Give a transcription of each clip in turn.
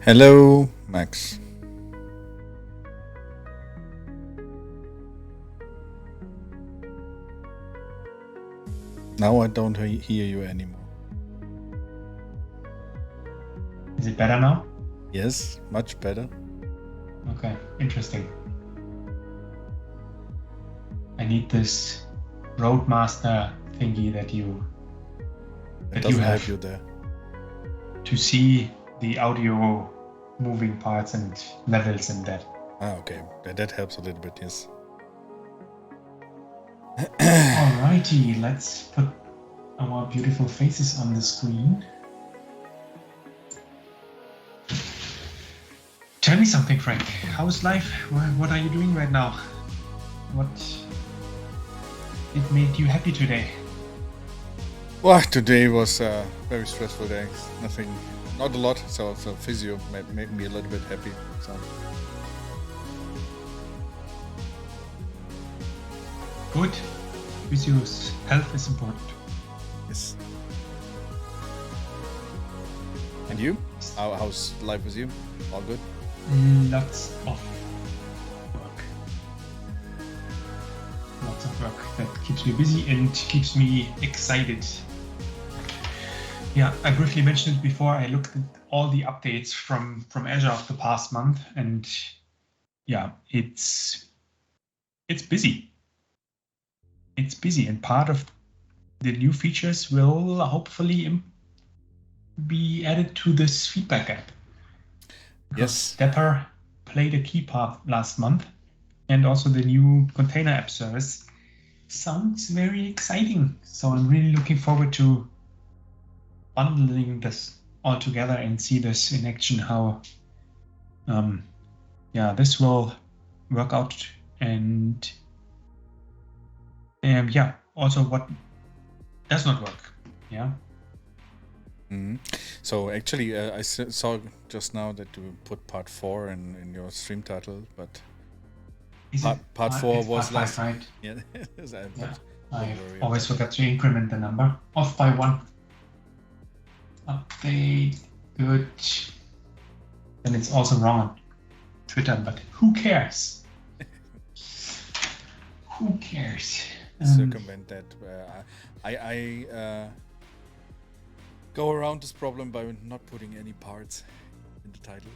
Hello, Max. Now I don't hear you anymore. Is it better now? Yes, much better. Okay, interesting. I need this Roadmaster thingy that you Doesn't have help you there. to see the audio moving parts and levels and that. Okay. That helps a little bit, yes. Alrighty, let's put our beautiful faces on the screen. Tell me something, Frank. How's life? What are you doing right now? What made you happy today? Well, today was a very stressful day. Not a lot. So physio made me a little bit happy. So. Good. Physio's health is important. Yes. And you? How's life with you? All good? Lots of work. Lots of work that keeps me busy and keeps me excited. Yeah, I briefly mentioned it before. I looked at all the updates from Azure of the past month, and yeah, it's busy. It's busy, and part of the new features will hopefully be added to this feedback app. Yes. Dapper played a key part last month, and also the new container app service sounds very exciting. So I'm really looking forward to bundling this all together and see this in action, how this will work out, and also what does not work. Mm-hmm. So actually, I saw just now that you put part 4 in your stream title, but part 4 was part last. 5, right? Yeah. I always forgot to increment the number. Off by 1. Update. Good. Then it's also wrong on Twitter, but who cares? Who cares? Circumvent that. I go around this problem by not putting any parts in the title.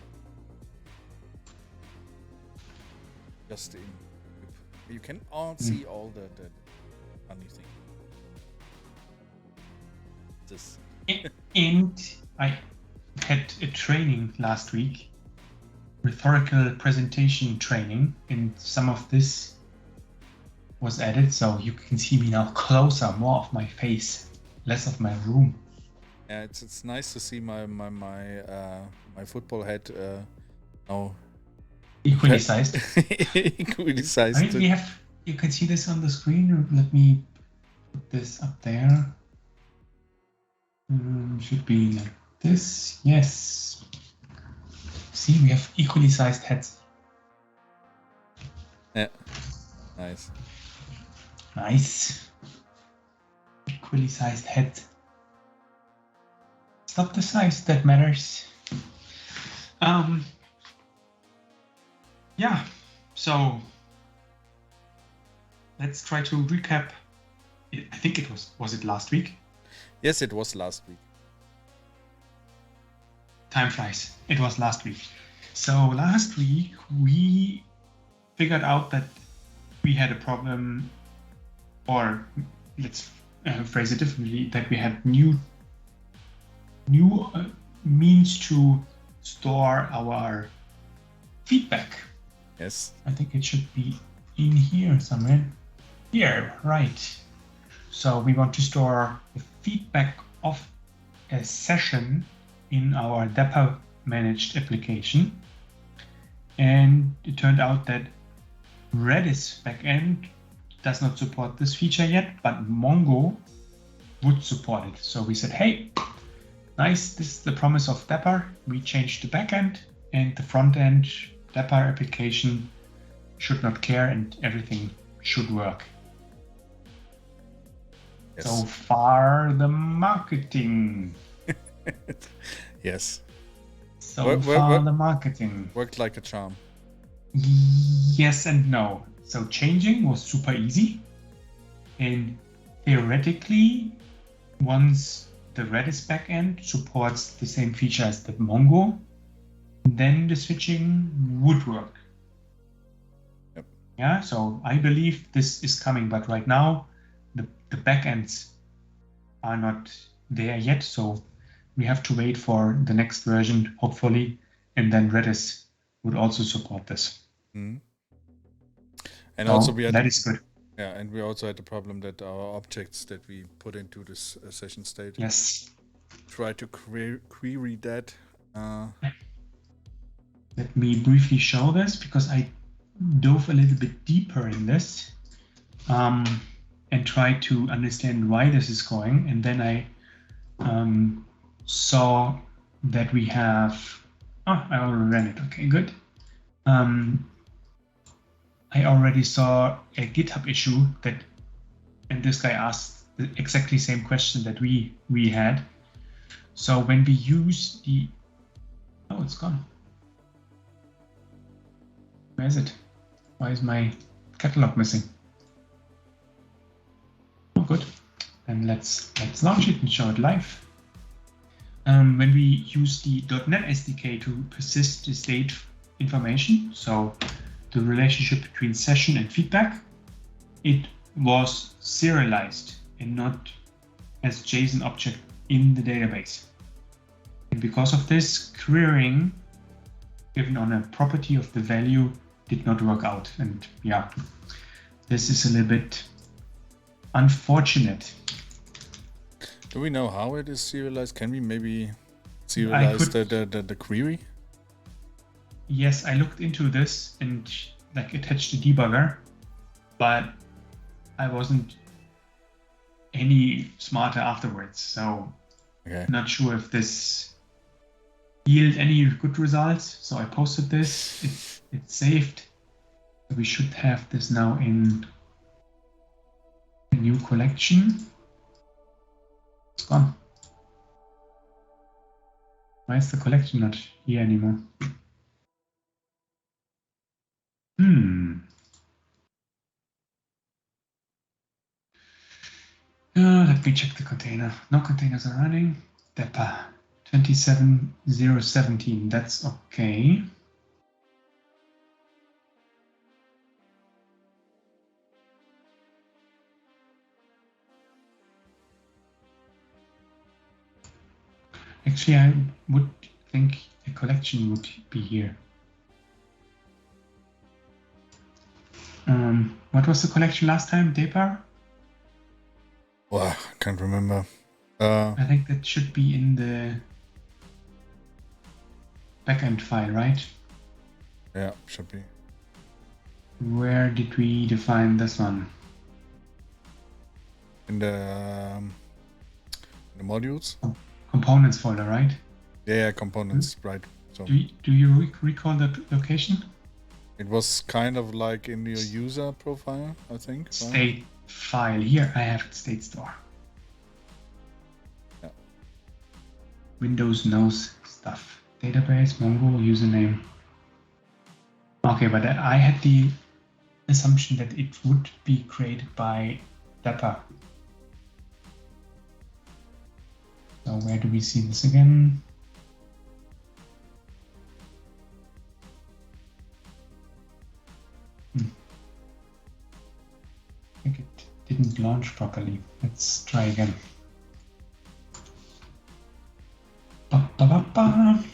Just you can all see all the funny thing. This. And I had a training last week, rhetorical presentation training, and some of this was added, so you can see me now closer, more of my face, less of my room. Yeah, it's nice to see my football head now equally sized. Equally sized. Right, you can see this on the screen. Let me put this up there. Should be like this. Yes. See, we have equally sized heads. Yeah. Nice. Nice. Equally sized head. It's not the size that matters. Yeah. So let's try to recap. I think it was it last week? Yes, it was last week. Time flies. It was last week. So last week we figured out that we had a problem, or let's phrase it differently, that we had new means to store our feedback. Yes. I think it should be in here somewhere. Here, right. So we want to store the feedback of a session in our Dapper managed application. And it turned out that Redis backend does not support this feature yet, but Mongo would support it. So we said, hey, nice, this is the promise of Dapper. We changed the backend, and the front end Dapper application should not care, and everything should work. Yes. So far, the marketing. Yes. So far, the marketing worked like a charm. Yes and no. So changing was super easy. And theoretically, once the Redis backend supports the same feature as the Mongo, then the switching would work. Yep. Yeah, so I believe this is coming, but right now the backends are not there yet. So we have to wait for the next version, hopefully, and then Redis would also support this. Mm-hmm. And so also we had that is good. Yeah, and we also had the problem that our objects that we put into this session state. Yes. Try to query that. Let me briefly show this because I dove a little bit deeper in this and tried to understand why this is going. And then I saw that we have, I already ran it. Okay, good. I already saw a GitHub issue and this guy asked the exactly same question that we had. So when we use the, oh, it's gone. Where is it? Why is my catalog missing? Oh, good. Then let's launch it and show it live. When we use the .NET SDK to persist the state information, so the relationship between session and feedback, it was serialized and not as JSON object in the database. And because of this, querying given on a property of the value did not work out. And yeah, this is a little bit unfortunate. Do we know how it is serialized? Can we maybe serialize the query? Yes, I looked into this and like attached a debugger, but I wasn't any smarter afterwards. So not sure if this yield any good results. So I posted this, it's saved. We should have this now in a new collection. It's gone. Why is the collection not here anymore? Let me check the container. No containers are running. Deppa 27017. That's okay. Actually, I would think a collection would be here. What was the collection last time? Depar? Well, I can't remember. I think that should be in the backend file, right? Yeah, should be. Where did we define this one? In the modules? Components folder, right? Yeah, components, right. So do you recall the location? It was kind of like in your user profile, I think. State right? File. Here I have state store. Yeah. Windows knows stuff. Database, Mongo, username. Okay, but I had the assumption that it would be created by Deppa. So where do we see this again? I think it didn't launch properly. Let's try again. Ba, ba, ba, ba.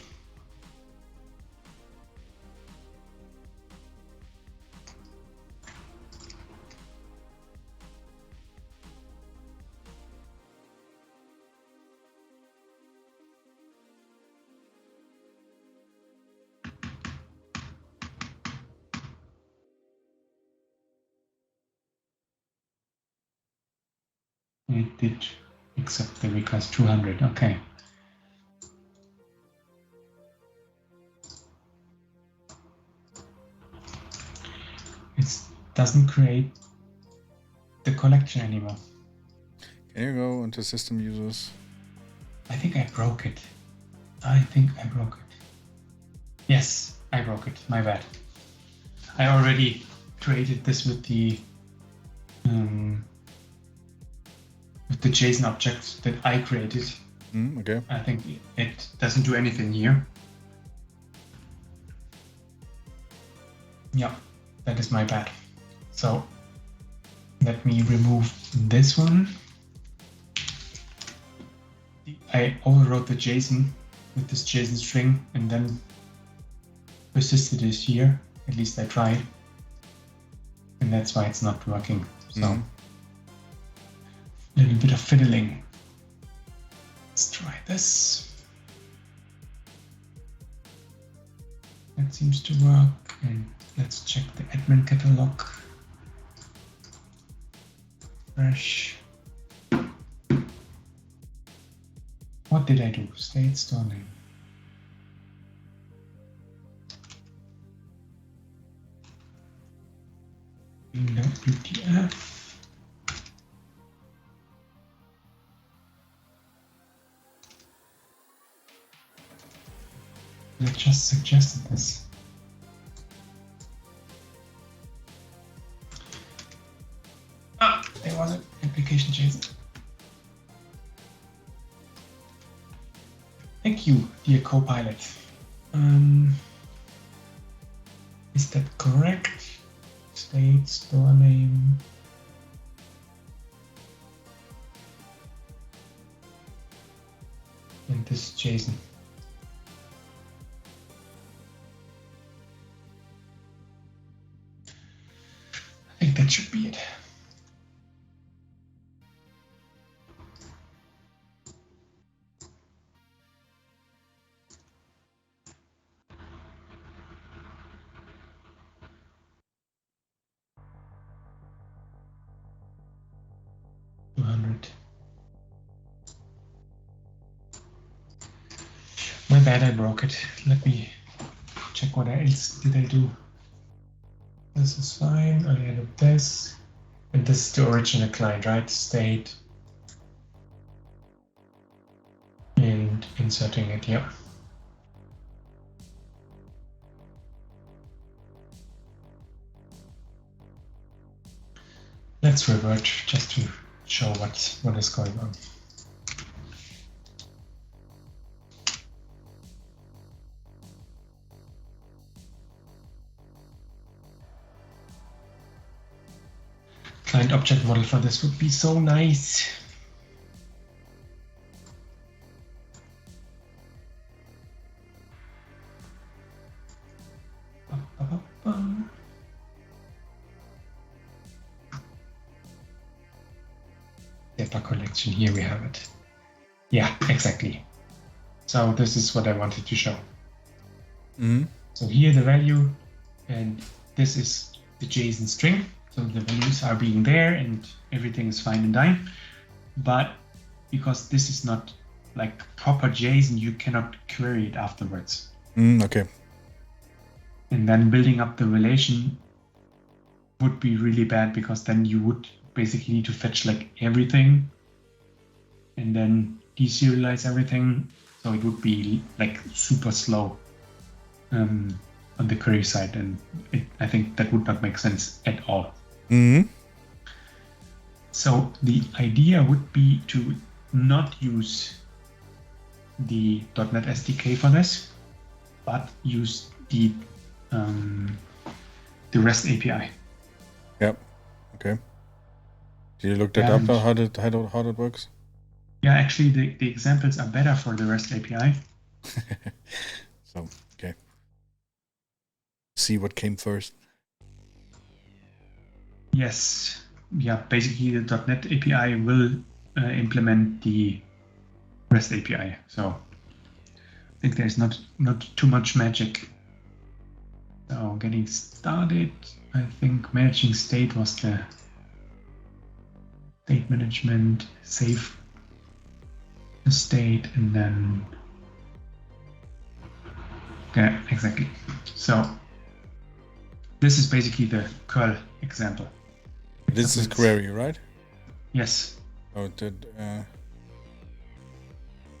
It did accept the request 200. Okay. It doesn't create the collection anymore. Can you go into system users? I think I broke it. I think I broke it. Yes, I broke it. My bad. I already created this with the JSON object that I created. Okay. I think it doesn't do anything here. Yeah, that is my bad. So let me remove this one. I overwrote the JSON with this JSON string and then persisted it here. At least I tried. And that's why it's not working. So a little bit of fiddling. Let's try this. That seems to work. And let's check the admin catalog. Fresh. What did I do? State store name. No UTF. I just suggested this. Ah, there was an application JSON. Thank you, dear Copilot. Is that correct? State store name. And this JSON. I think that should be it. My bad, I broke it. Let me check what else did I do. This is fine. I added this. And this is the original client, right? State. And inserting it here. Let's revert just to show what is going on. Client object model for this would be so nice. Data collection, here we have it. Yeah, exactly. So this is what I wanted to show. So here the value, and this is the JSON string. So the values are being there and everything is fine and done. But because this is not like proper JSON, you cannot query it afterwards. Okay. And then building up the relation would be really bad, because then you would basically need to fetch like everything and then deserialize everything. So it would be like super slow on the query side. And I think that would not make sense at all. So the idea would be to not use the .NET SDK for this, but use the REST API. Yep. Okay. Did you look that up? How that works? Yeah, actually, the examples are better for the REST API. So okay. See what came first. Yes. Yeah. Basically, the .NET API will implement the REST API. So I think there's not too much magic. So getting started, I think managing state was the state management, save the state, and then yeah, exactly. So this is basically the curl example. This is query, right? Yes. Oh,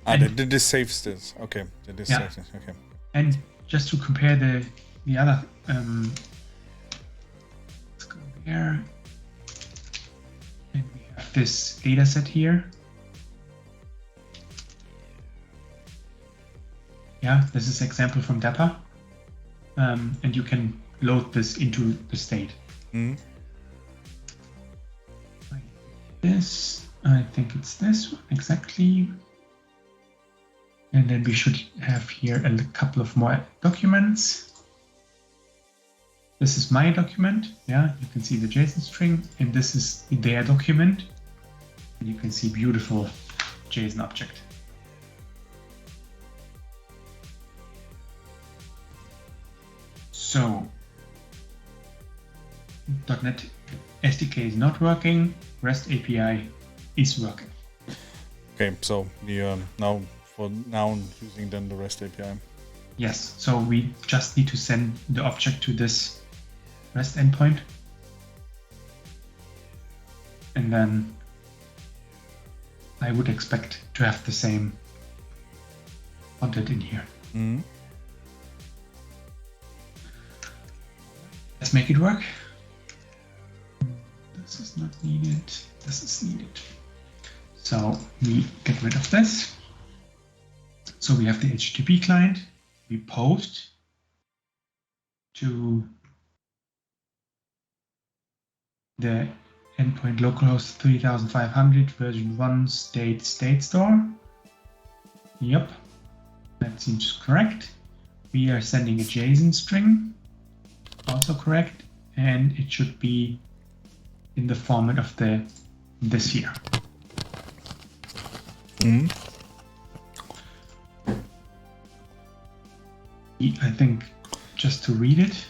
this saves this. Okay. This saves this. Okay. And just to compare the other. Let's go there, and we have this data set here. Yeah, this is example from Dapper, and you can load this into the state. Mm-hmm. Like this, I think it's this one exactly. And then we should have here a couple of more documents. This is my document. Yeah, you can see the JSON string, and this is their document. And you can see beautiful JSON object. So .NET SDK is not working. REST API is working. Okay, so we are now using then the REST API. Yes, so we just need to send the object to this REST endpoint. And then I would expect to have the same content in here. Mm-hmm. Let's make it work. This is not needed. This is needed. So we get rid of this. So we have the HTTP client. We post to the endpoint localhost 3500 version 1 state store. Yep, that seems correct. We are sending a JSON string, also correct, and it should be in the format of this here. Mm-hmm. I think just to read it,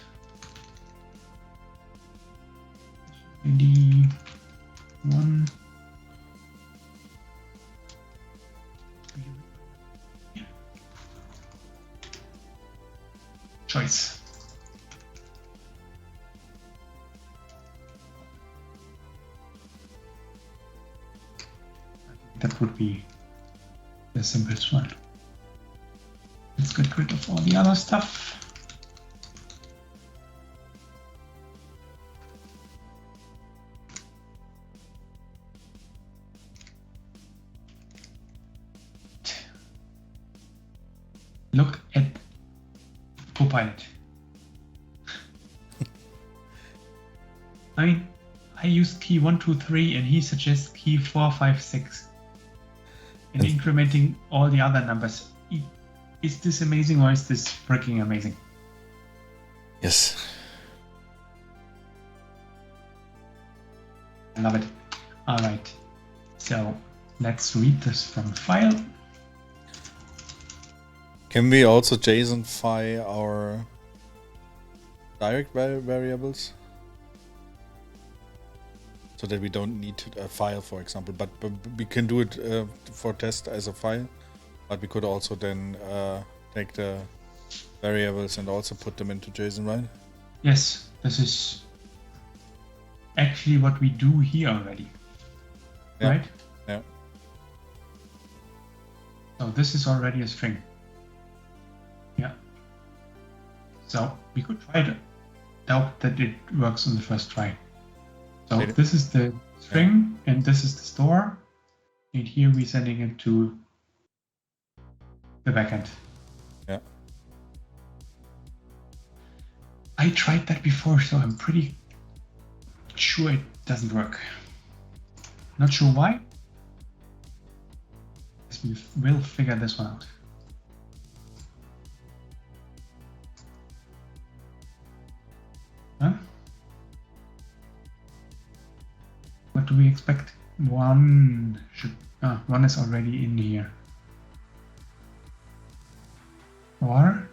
ID 1. Choice. That would be the simplest one. Let's get rid of all the other stuff. Look at Copilot. I mean, I use key 1, 2, 3, and he suggests key 4, 5, 6. And incrementing all the other numbers. Is this amazing or is this freaking amazing? Yes. I love it. All right. So let's read this from the file. Can we also JSONify our direct variables? So that we don't need a file, for example, but we can do it for test as a file, but we could also then take the variables and also put them into JSON, right? Yes, this is actually what we do here already, yeah. Right? Yeah. So this is already a string. Yeah. So we could try to doubt that it works on the first try. So this is the string, and this is the store, and here we're sending it to the backend. Yeah. I tried that before, so I'm pretty sure it doesn't work. Not sure why. We'll figure this one out. Huh? What do we expect? One is already in here. Or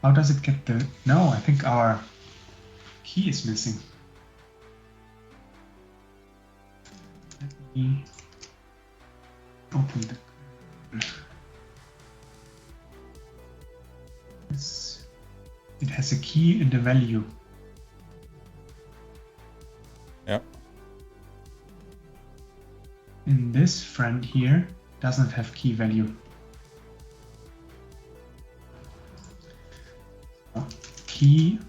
how does it get the? No, I think our key is missing. Let me open the. It has a key and a value. Yeah. And this friend here doesn't have key value. key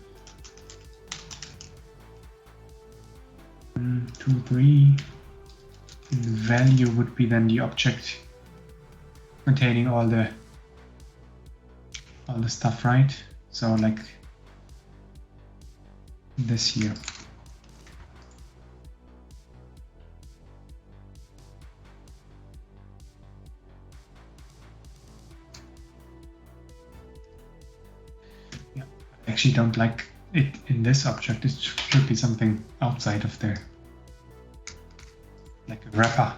1, 2, 3. And the value would be then the object containing all the stuff, right? So like this here. Yeah, I actually don't like it in this object. It should be something outside of there, like a wrapper.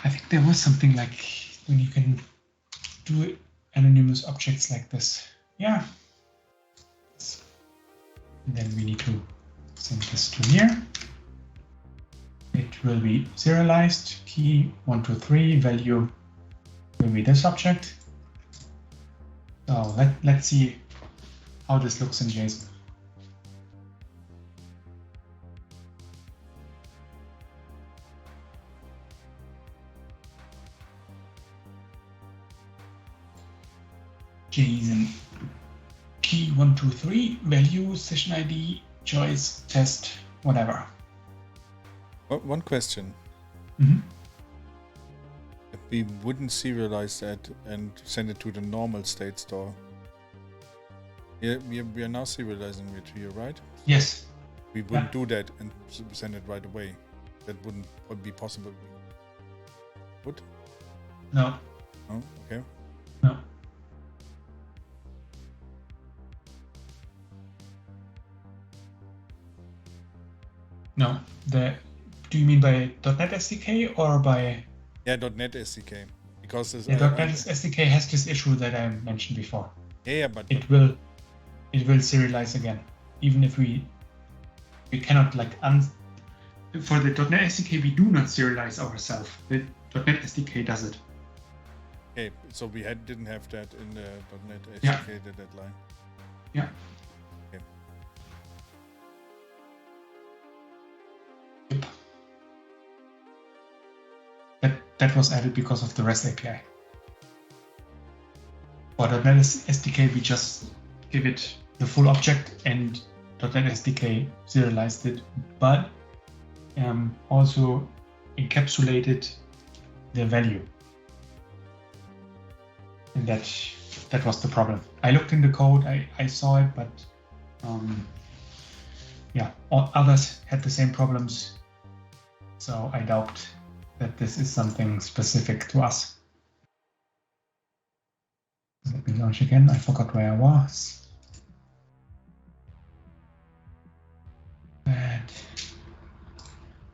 I think there was something like when you can do anonymous objects like this. Yeah. And then we need to send this to here. It will be serialized. Key 1, 2, 3. Value will be this object. So let's see how this looks in JSON. JSON key 1, 2, 3, value, session ID, choice, test, whatever. One question. Mm-hmm. If we wouldn't serialize that and send it to the normal state store. Yeah, we are now serializing it here, right? Yes. We wouldn't do that and send it right away. That wouldn't be possible. Would? No. Oh, okay. No. No. Do you mean by .NET SDK or by? Yeah, .NET SDK. Because this, .NET SDK has this issue that I mentioned before. Yeah, but it will serialize again, even if we cannot like for the .NET SDK we do not serialize ourselves. The .NET SDK does it. Okay, so we didn't have that in the .NET SDK, the deadline. Yeah. Okay. Yep. That was added because of the REST API. For .NET SDK, we just give it the full object, and .NET SDK serialized it, but also encapsulated the value. And that was the problem. I looked in the code, I saw it, but yeah, all others had the same problems. So I doubt that this is something specific to us. Let me launch again. I forgot where I was. And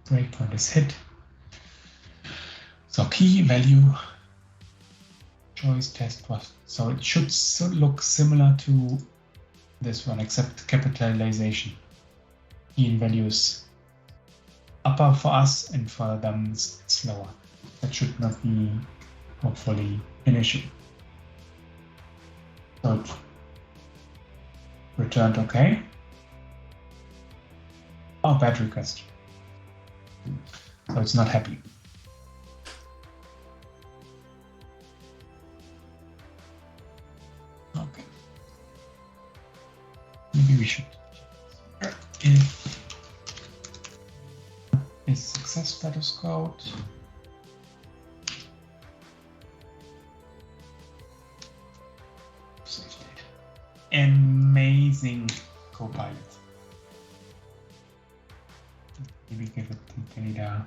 breakpoint is hit. So key value choice test was, so it should look similar to this one, except capitalization. Key and values upper for us, and for them it's lower. That should not be, hopefully, an issue. So it returned okay. Oh, bad request. So it's not happy. Okay. Maybe we should. If is success status code. Save data. Amazing Copilot. Maybe give it the data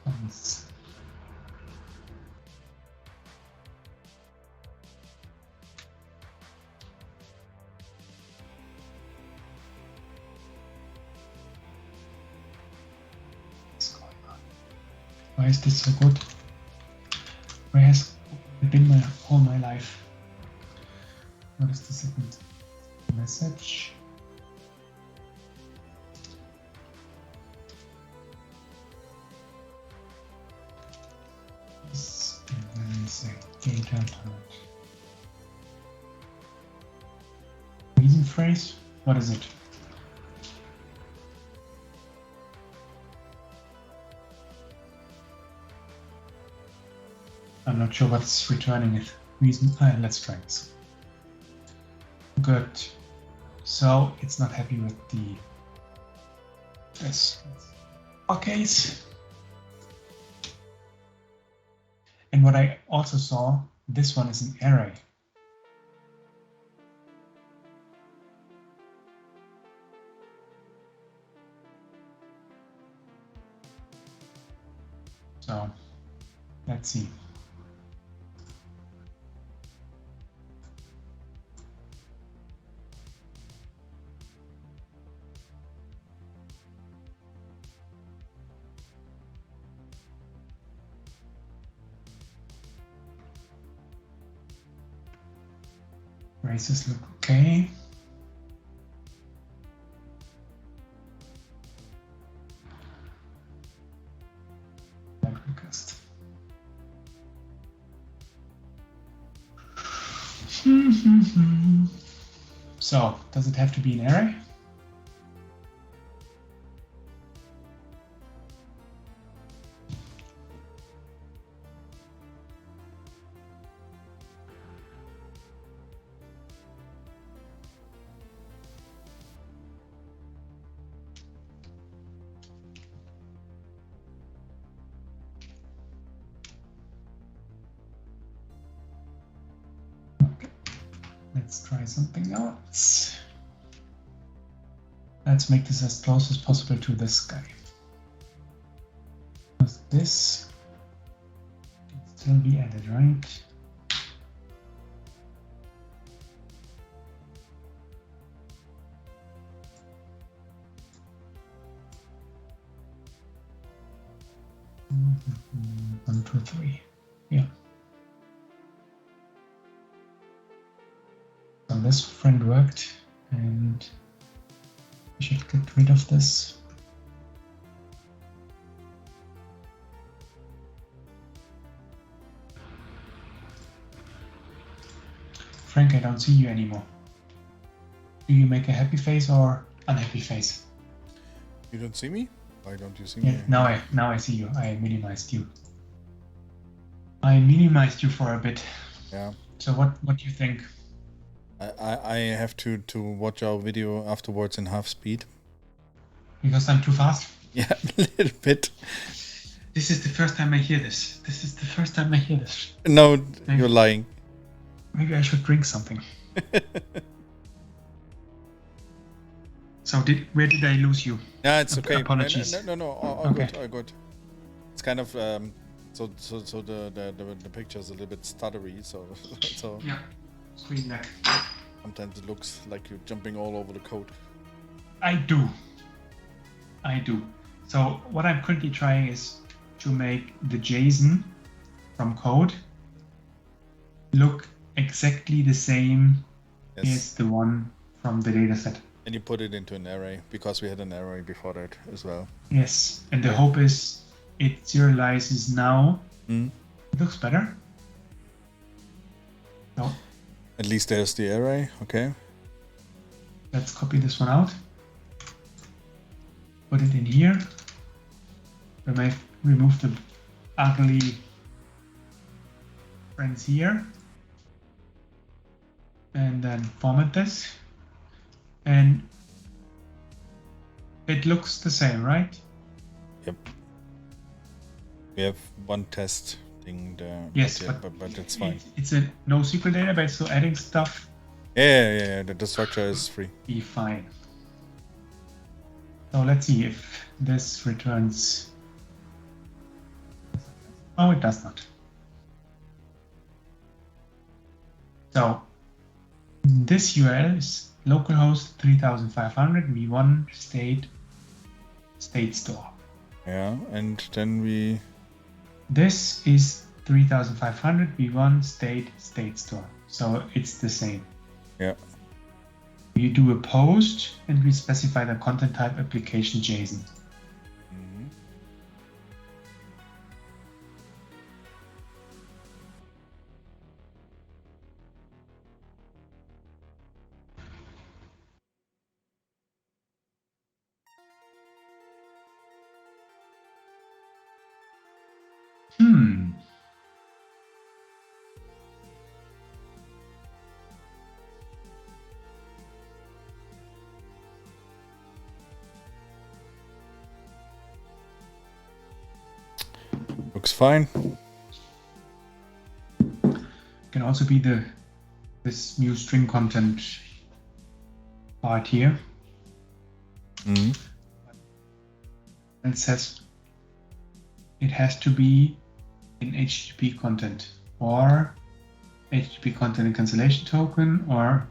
response. What's going on? Why is this so good? Where has it been all my life? What is the second message? This is a data type. Reason phrase? What is it? I'm not sure what's returning it. Reason. Let's try this. Good. So it's not happy with this. Okay. And what I also saw, this one is an array. So let's see. Braces look okay. Request. So, does it have to be an array? Let's try something else. Let's make this as close as possible to this guy. Because this can still be added, right? One, two, three. Yeah. So this friend worked, and we should get rid of this. Frank, I don't see you anymore. Do you make a happy face or unhappy face? You don't see me? Why don't you see Yeah, me? now I see you. I minimized you. I minimized you for a bit. Yeah. So what do you think? I have to watch our video afterwards in half speed. Because I'm too fast? Yeah, a little bit. This is the first time I hear this. This is the first time I hear this. No, Maybe. you're lying. Maybe I should drink something. So where did I lose you? Yeah, it's okay. Apologies. No, all Okay. good, all good. It's kind of so the picture is a little bit stuttery, so Yeah, screen lag. sometimes it looks like you're jumping all over the code. I do. So what I'm currently trying is to make the JSON from code look exactly the same as the one from the dataset. And you put it into an array, because we had an array before that as well. Yes, and the hope is it serializes now. It looks better. No. At least there's the array, okay. Let's copy this one out. Put it in here. We may remove the ugly friends here. And then format this. And it looks the same, right? Yep. We have one test thing there. Yes, but it's fine. It's a NoSQL database, so adding stuff. Yeah. The structure is free. Be fine. So let's see if this returns. Oh, it does not. So this URL is localhost 3500 v1 state store. Yeah, and then we... This is 3500 v1 state store. So it's the same. Yeah. You do a post and we specify the content type application JSON. Looks fine. Can also be this new string content part here. It says it has to be in HTTP content or HTTP content and cancellation token or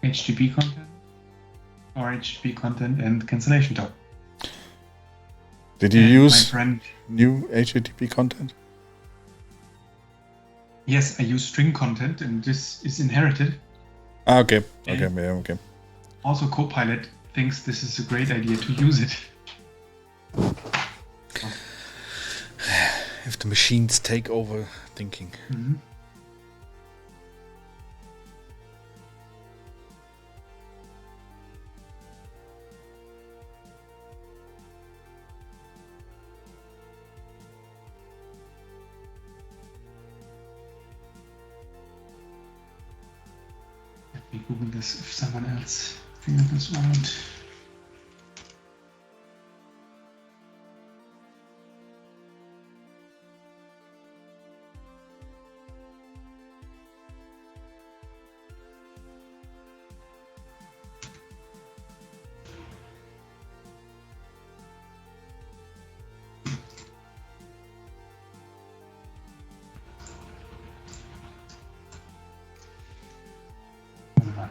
HTTP content or HTTP content and cancellation token. Did you use new HTTP content? Yes, I use string content and this is inherited. Okay. Okay. Also, Copilot thinks this is a great idea to use it. If the machines take over thinking. Let me Google this if someone else figured this out.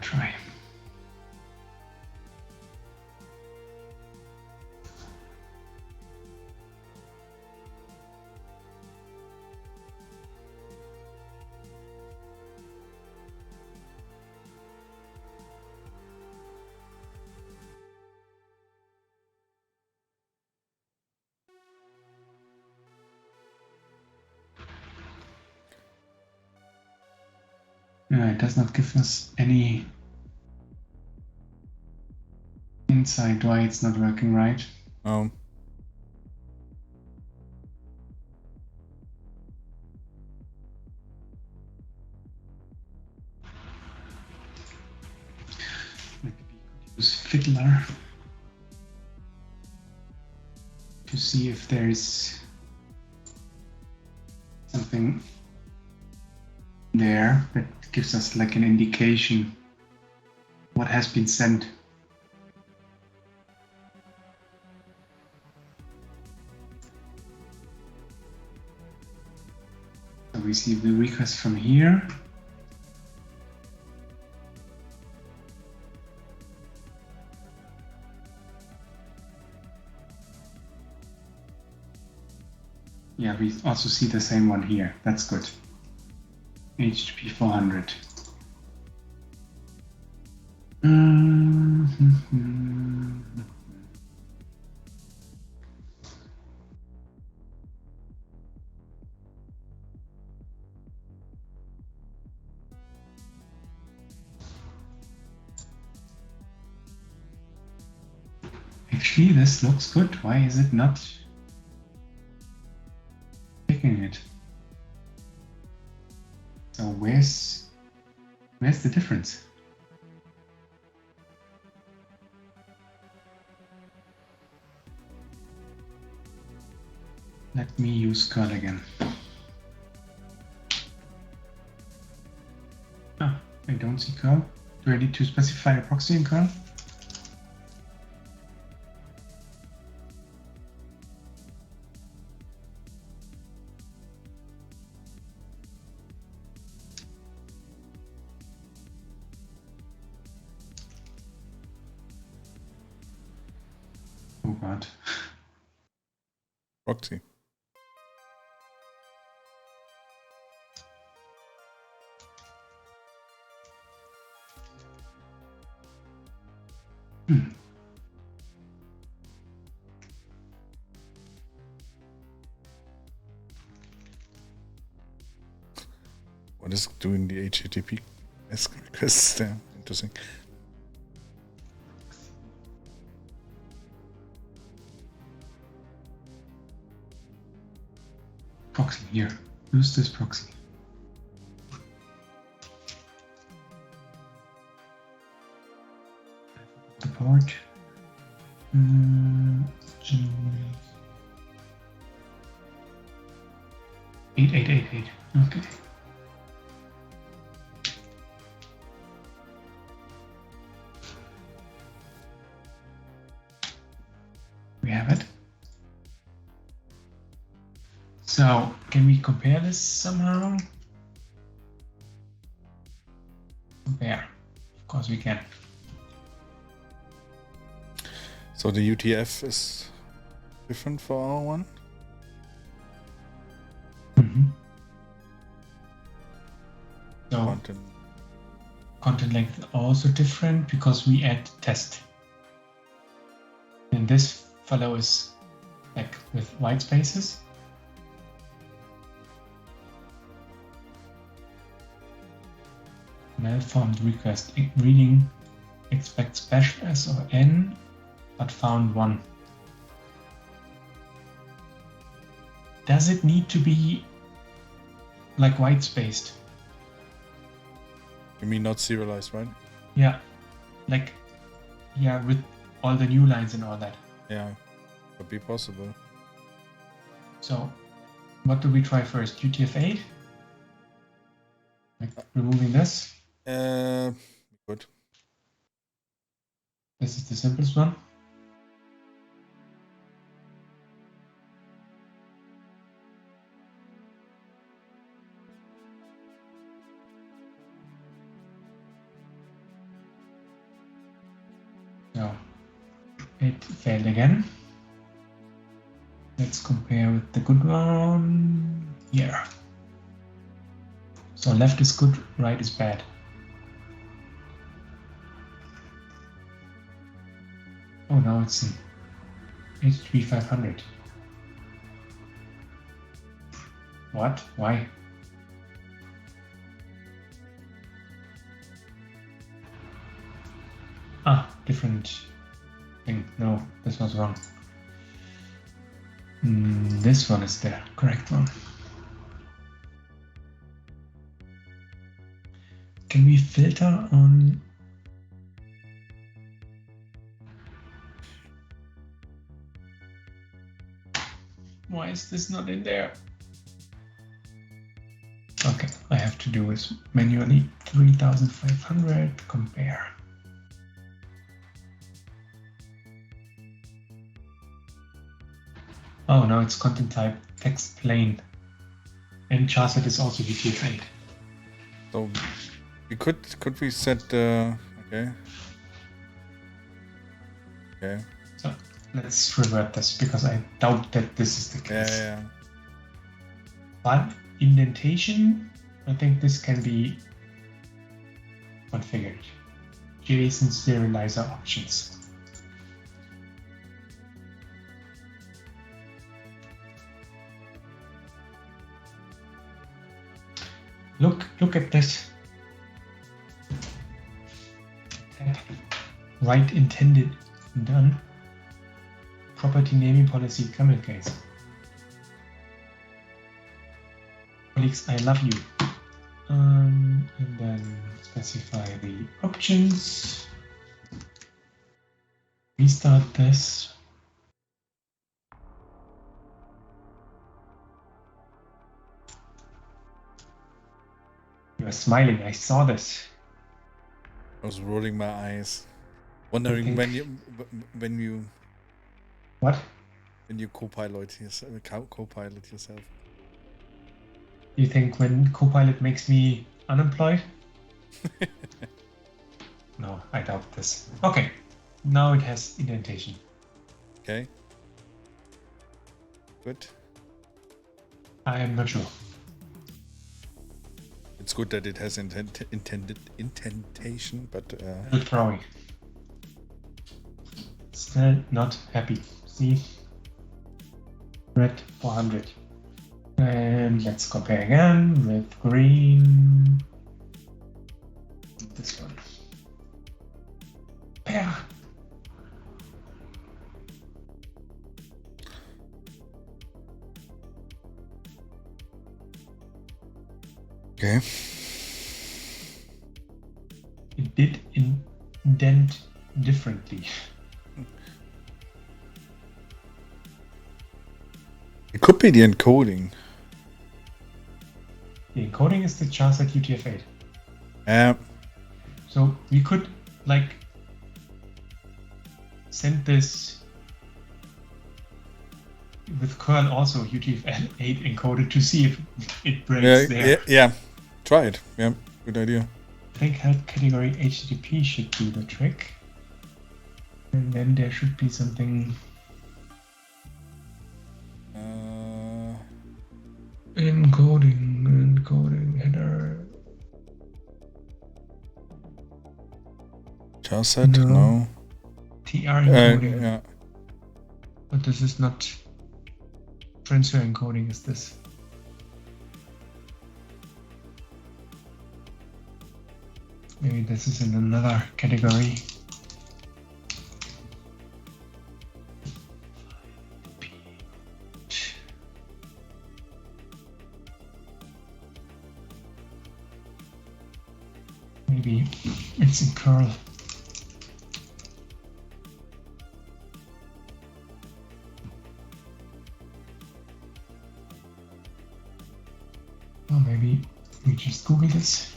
Try. No, it does not give us any insight why it's not working right. Maybe we could use Fiddler to see if there is something there that gives us like an indication what has been sent. So we see the request from here. Yeah, we also see the same one here. That's good. HTTP 400. Actually, this looks good. Why is it not picking it? So where's the difference? Let me use curl again. Ah, I don't see curl. Do I need to specify a proxy in curl? Oh God. Proxy. What is doing the HTTP requests there? Interesting. Proxy here. Use this proxy. The port. 8888. Okay. We have it. So, can we compare this somehow? Compare. Of course we can. So the UTF is different for our one? Mm-hmm. So Content length also different because we add test. And this fellow is like with white spaces. Malformed request reading expect special S or N, but found 1. Does it need to be like white spaced? You mean not serialized, right? Yeah, like with all the new lines and all that. Yeah, could be possible. So, what do we try first? UTF-8? Like removing this? Good. This is the simplest one. So, it failed again. Let's compare with the good one here. So left is good, right is bad. Oh, now it's an HTTP 500. What? Why? Ah, different thing. No, this was wrong. This one is the correct one. Can we filter on? Why is this not in there? Okay, I have to do this manually. 3500 compare. Oh, now it's content type text plain. And charset is also UTF-8. So we could we set okay. So let's revert this because I doubt that this is the case. Yeah. But indentation, I think this can be configured. JSON serializer options. Look at this. Right intended done. Property naming policy camel case. Colleagues, I love you. And then specify the options. Restart this. You are smiling. I saw this. I was rolling my eyes, wondering when you what? When you co-pilot yourself. You think when Copilot makes me unemployed? No, I doubt this. Okay, now it has indentation. Okay. Good. I am not sure. It's good that it has intended indentation, but Probably. Still not happy. See? Red 400. And let's compare again with green. This one. Pair. Okay. It did indent differently. It could be the encoding. The encoding is the charset UTF-8. Yeah. So we could like send this with curl also UTF-8 encoded to see if it breaks there. Yeah. Try it. Yeah. Good idea. I think health category HTTP should do the trick. And then there should be something. Encoding header. Charset? No. TR encoding. Yeah. But this is not transfer encoding, is this? Maybe this is in another category. Maybe it's in curl. Or maybe we just Google this.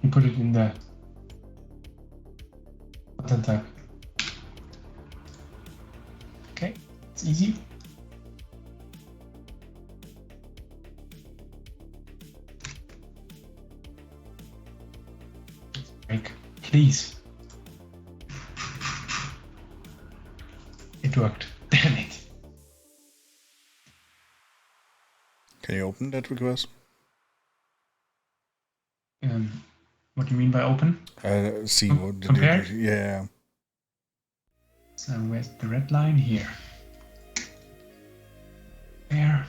You put it in the button type. Okay, it's easy. Break, please. It worked. Damn it. Can you open that request? What do you mean by open? See what did compare? Yeah. So where's the red line? Here. There.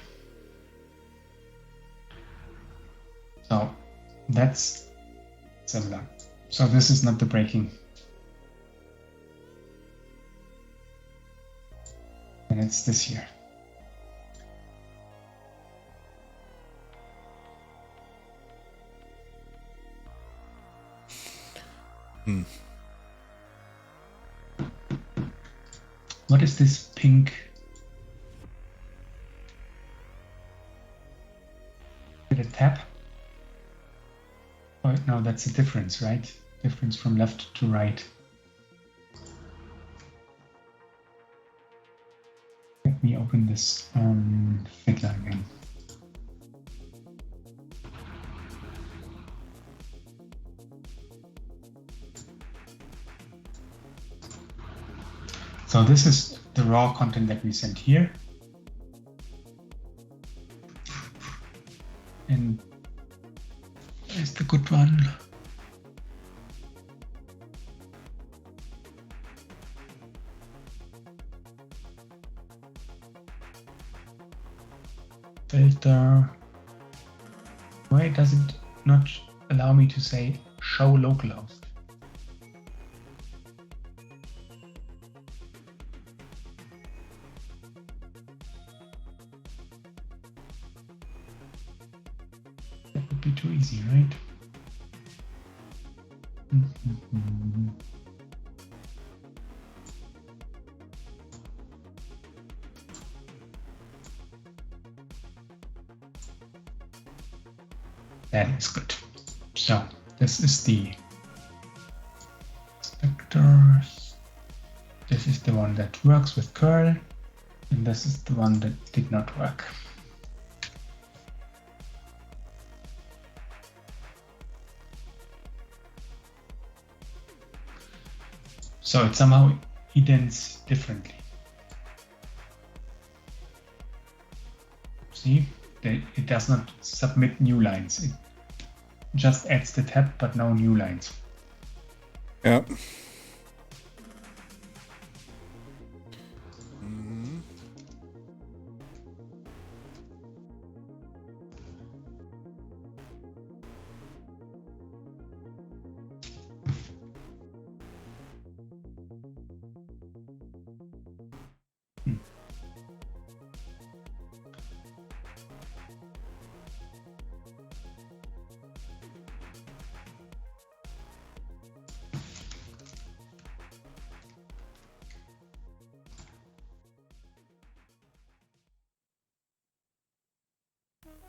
So that's similar. So this is not the breaking. And it's this here. What is this pink? Is it a tab? Oh, no, that's a difference, right? Difference from left to right. Let me open this Fiddler again. So this is the raw content that we sent here. And here's the good one. Filter. Why does it not allow me to say show localhost? Be too easy, right? That is good. So this is the inspectors. This is the one that works with curl, and this is the one that did not work. So it somehow indents differently. See, it does not submit new lines. just adds the tab, but no new lines. Yeah.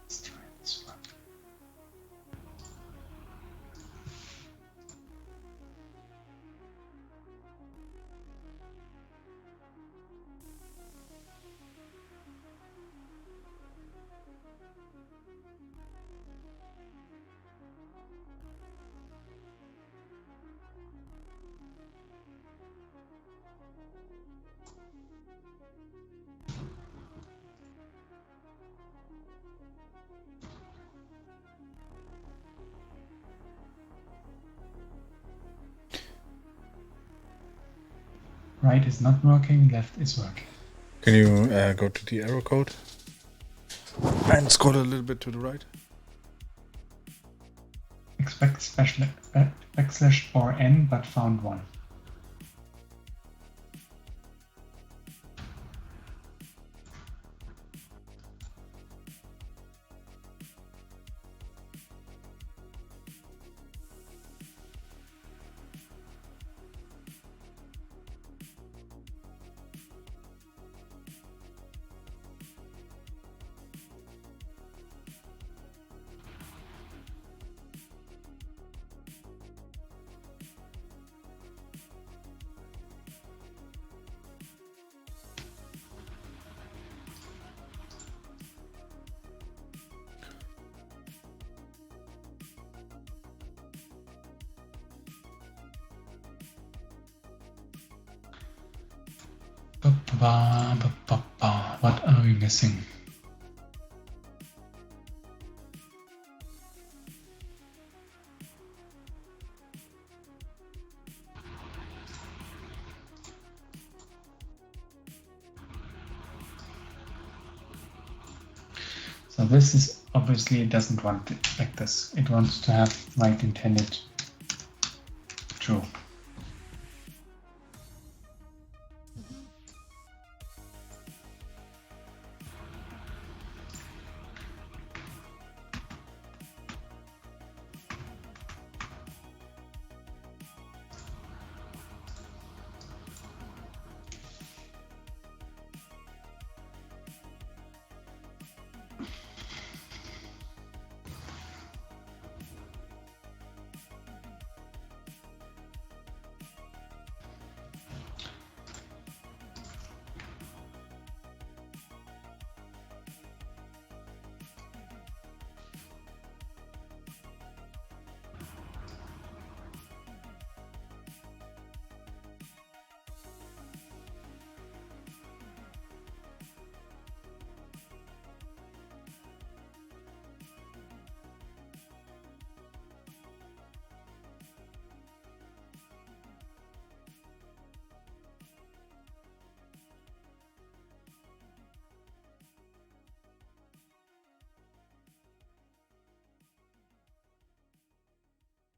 Let's try this one. Right is not working, left is working. Can you go to the arrow code and scroll a little bit to the right? Expect special backslash or n, but found one. What are we missing? So this is obviously, it doesn't want it like this. It wants to have right intended true.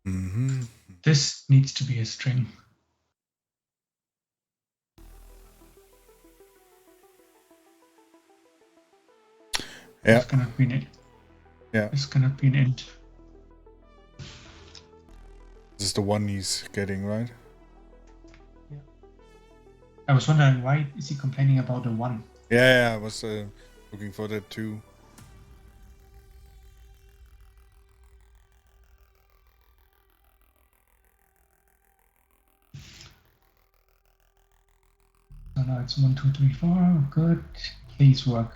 Mm-hmm. This needs to be a string. Yeah. This cannot be an, Yeah. This cannot be an int. This is the one he's getting, right? Yeah. I was wondering, why is he complaining about a 1? Yeah, I was looking for that too. So now it's 1, 2, 3, 4. Good. Please work.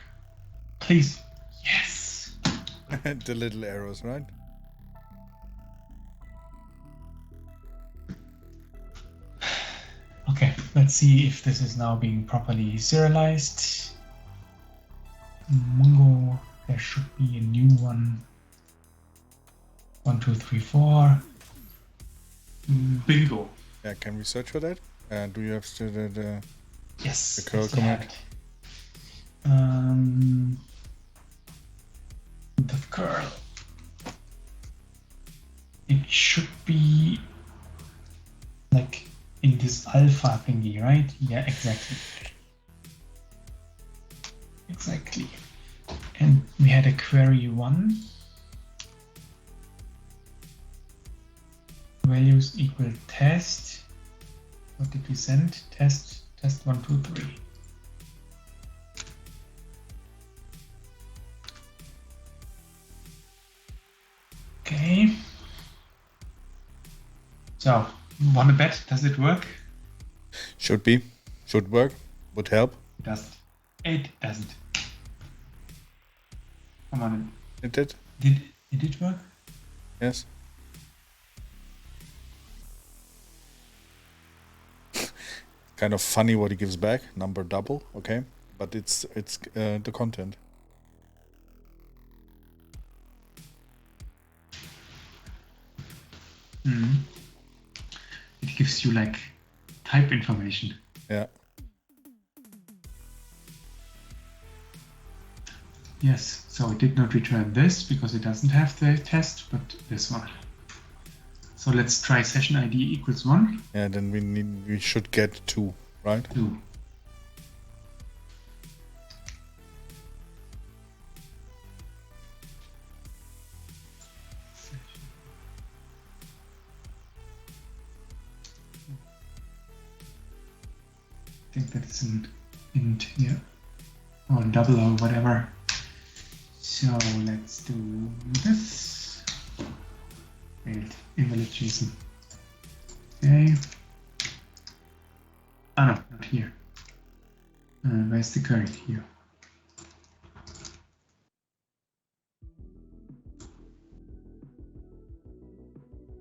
Please. Yes. The little arrows, right? Okay, let's see if this is now being properly serialized. Mongo, there should be a new one. 1, 2, 3, 4. Bingo. Yeah, can we search for that? Do you have the Yes, the curl I still have command? it. The curl. It should be like in this alpha thingy, right? Yeah, exactly. Exactly. And we had a query 1. Values equal test. What did we send? Test 1, 2, 3. Okay. So, wanna bet? Does it work? Should be. Should work. Would help. It doesn't. It doesn't. Come on. It did. Did it work? Yes. Kind of funny what he gives back. Number double. Okay, but it's the content. It gives you like type information. Yeah. Yes, so it did not return this because it doesn't have the test, but this one. So let's try session ID equals 1. Yeah. Then we should get 2, right? 2. I think that is an int here, or double or whatever. So let's do this. Failed. Invalid JSON. Okay. Ah no, not here. Where's the current here?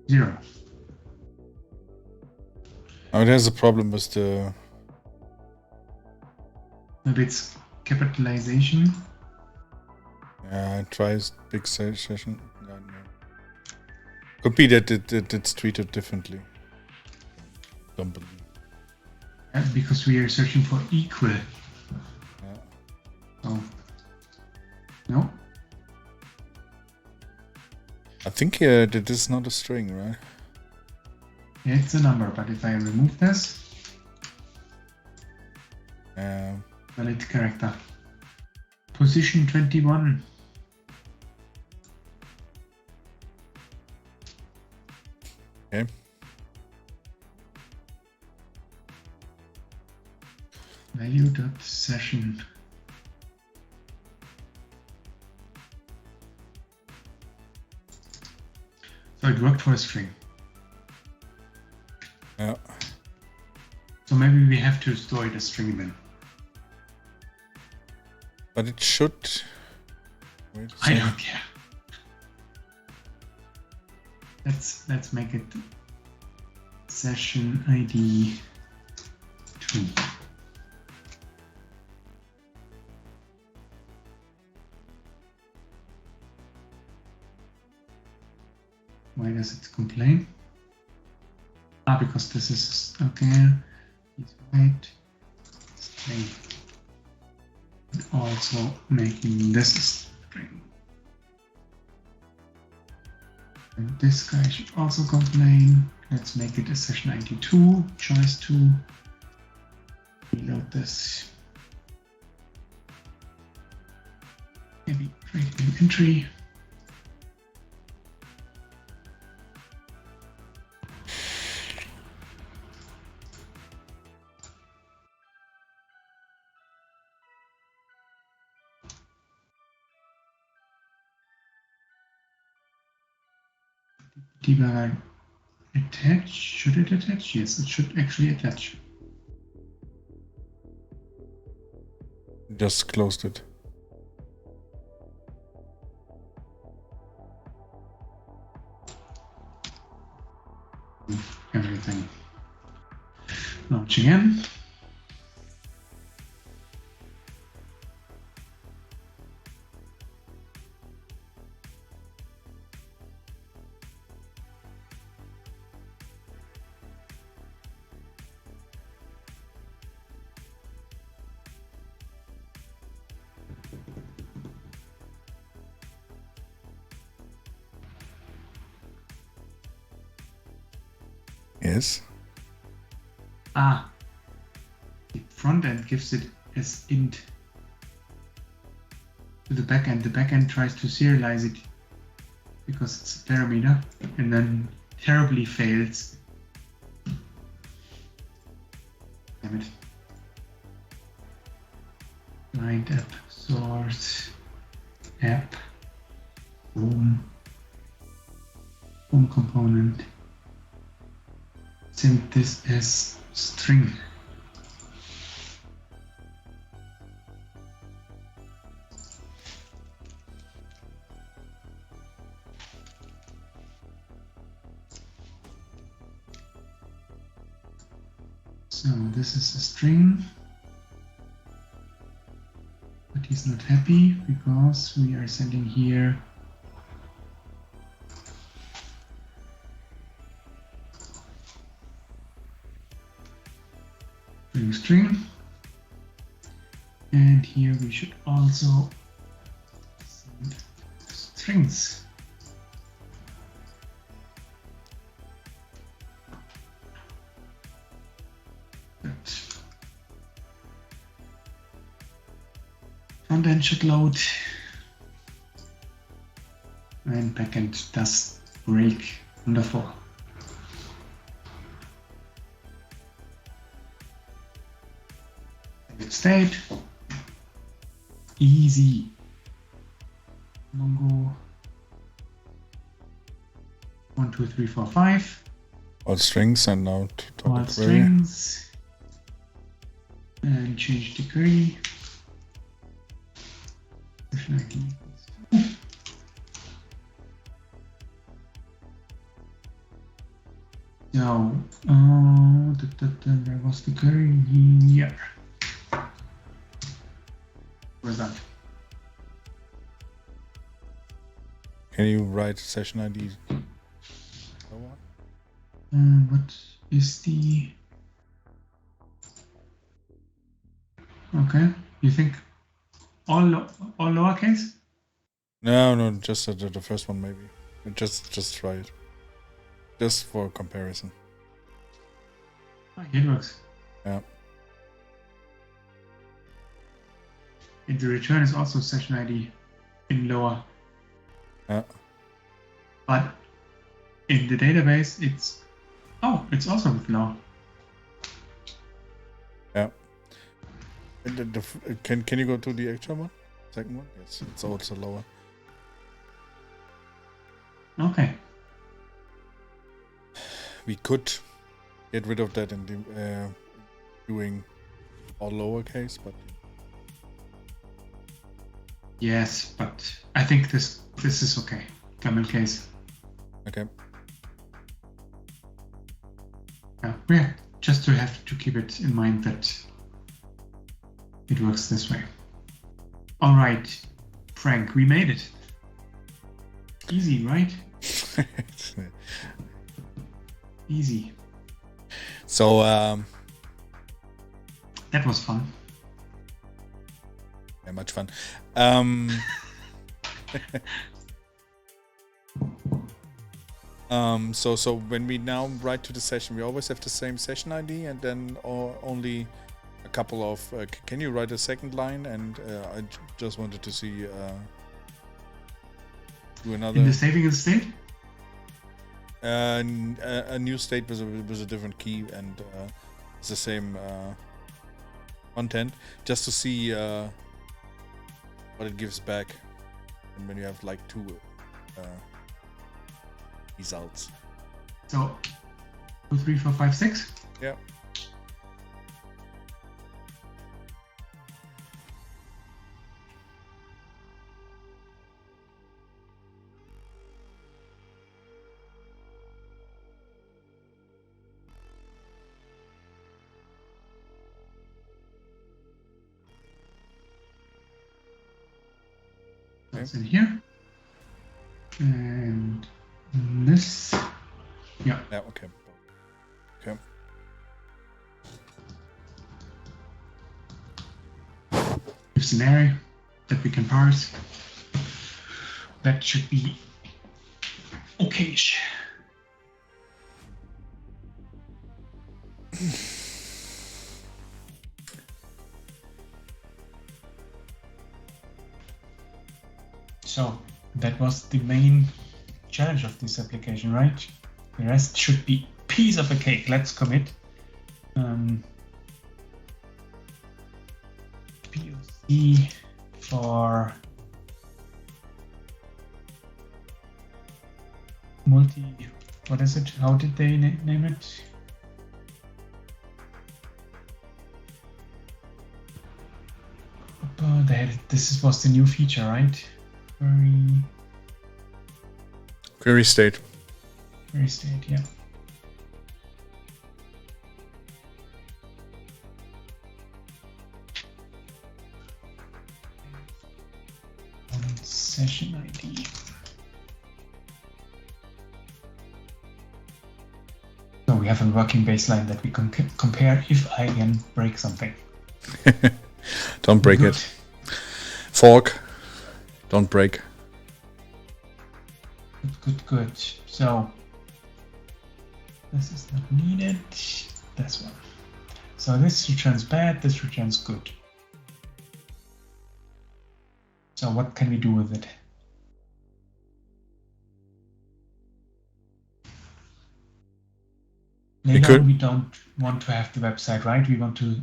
Zero. Oh, there's a problem with the. Maybe it's capitalization. Yeah, tries big session. No. Could be that it's treated differently. Don't believe. Because we are searching for equal. Yeah. So, no. I think that is not a string, right? Yeah, it's a number, but if I remove this, valid character. Position 21. Okay. Value dot session. So it worked for a string. Yeah. So maybe we have to store it as string then. But it should. Wait a I second. don't care. Let's make it session ID 2. Why does it complain? Ah, because this is okay. It's right. String. Also making this a string. And this guy should also complain. Let's make it a session ID 2, choice 2. Reload this. Maybe create an entry. Debugger attach. Should it attach? Yes, it should actually attach. Just closed it. Everything. Launch again. Yes. Ah, the front end gives it as int to the backend. The backend tries to serialize it because it's a parameter and then terribly fails. Damn it. Client app, source, app, home component. Send this as string. So this is a string, but he's not happy because we are sending here string, and here we should also send strings. Front end should load, and backend does break. Wonderful. State. Easy. Mongo. 1, 2, 3, 4, 5. All strings and now to all strings. And change the query. So, there was the query here. Where's that? Can you write session ID? What is the... Okay, you think all lowercase? No, just the first one maybe. Just try it. Just for comparison. Oh, it works. Yeah. And the return is also session ID in lower. Yeah. But in the database, it's also with lower. Yeah. And can you go to the actual one? Second one? Yes, it's also lower. Okay. We could get rid of that and doing all lowercase, but yes, but I think this is okay. Camel case. okay. Yeah, just to have to keep it in mind that it works this way. All right, Frank, we made it. Easy, right? Easy. So that was fun. Yeah, much fun. So when we now write to the session, we always have the same session ID, and then only a couple of. Can you write a second line? And I just wanted to see do another. In the saving the state. A new state with a different key, and it's the same content, just to see what it gives back, and when you have like two results. So 2, 3, 4, 5, 6. Yeah. That's in here. And this. Yeah. Yeah, okay. Okay. Gives an array that we can parse. That should be okay-ish. So that was the main challenge of this application, right? The rest should be piece of a cake. Let's commit. POC for multi. What is it? How did they name it? This was the new feature, right? Query state. Query state, yeah. Session ID. So we have a working baseline that we can compare if I can break something. Don't break it. Fork. Don't break. Good. So this is not needed. This one. So this returns bad, this returns good. So what can we do with it? Later on, we don't want to have the website, right? We want to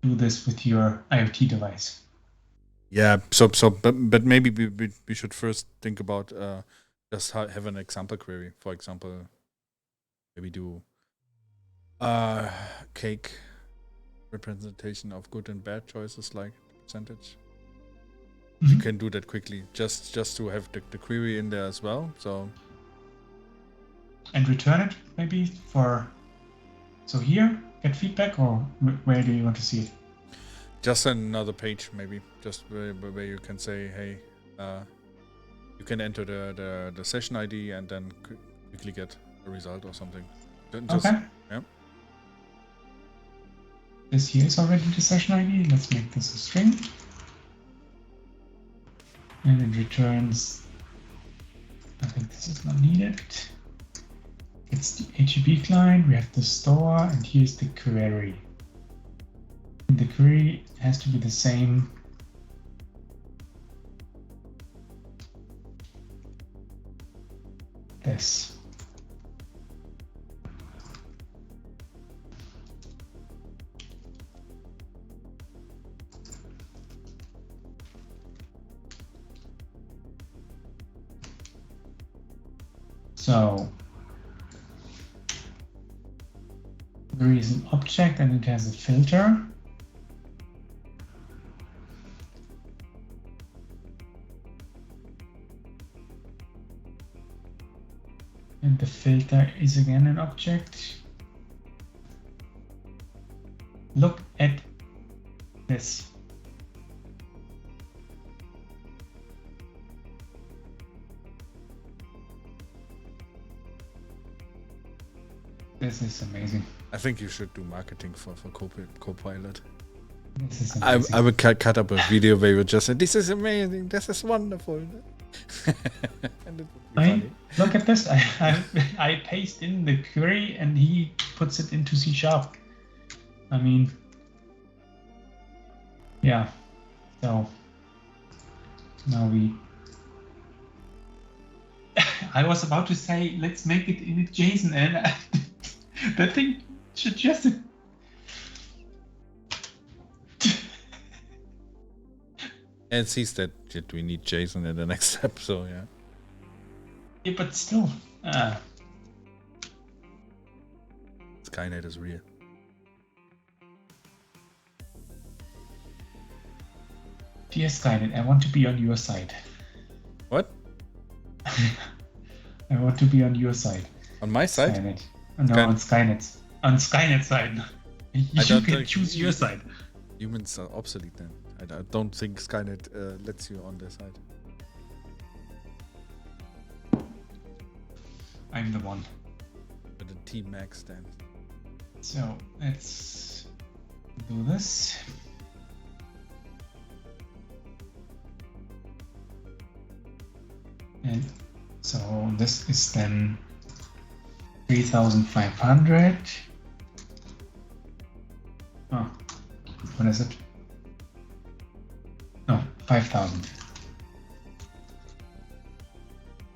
do this with your IoT device. Yeah, but maybe we should first think about just have an example query. For example, maybe do cake representation of good and bad choices, like percentage. You can do that quickly, just to have the query in there as well. So and return it maybe for. So here, get feedback, or where do you want to see it? Just another page, maybe, just where you can say, hey, you can enter the session ID and then quickly get a result or something. Just, okay. Yeah. This here is already the session ID. Let's make this a string. And it returns, I think this is not needed. It's the HTTP client, we have the store, and here's the query. And the query has to be the same. This. So there is an object and it has a filter. And the filter is again an object. Look at this. This is amazing. I think you should do marketing for Copilot. This is amazing. I would cut up a video where you would just say, "This is amazing. This is wonderful." And it would be funny. Look at this. I paste in the query and he puts it into C#. I mean, yeah. So now we. I was about to say, let's make it in JSON, and that thing suggested. And it sees that we need JSON in the next step, so yeah. Yeah, but still. Skynet is real. Dear Skynet, I want to be on your side. What? I want to be on your side. On my side? Skynet. No, on Skynet. On Skynet's side. You can choose your side. Humans are obsolete then. I don't think Skynet lets you on their side. I'm the one. But the T Max then. So let's do this. And so this is then 3,500. What is it? No, 5,000.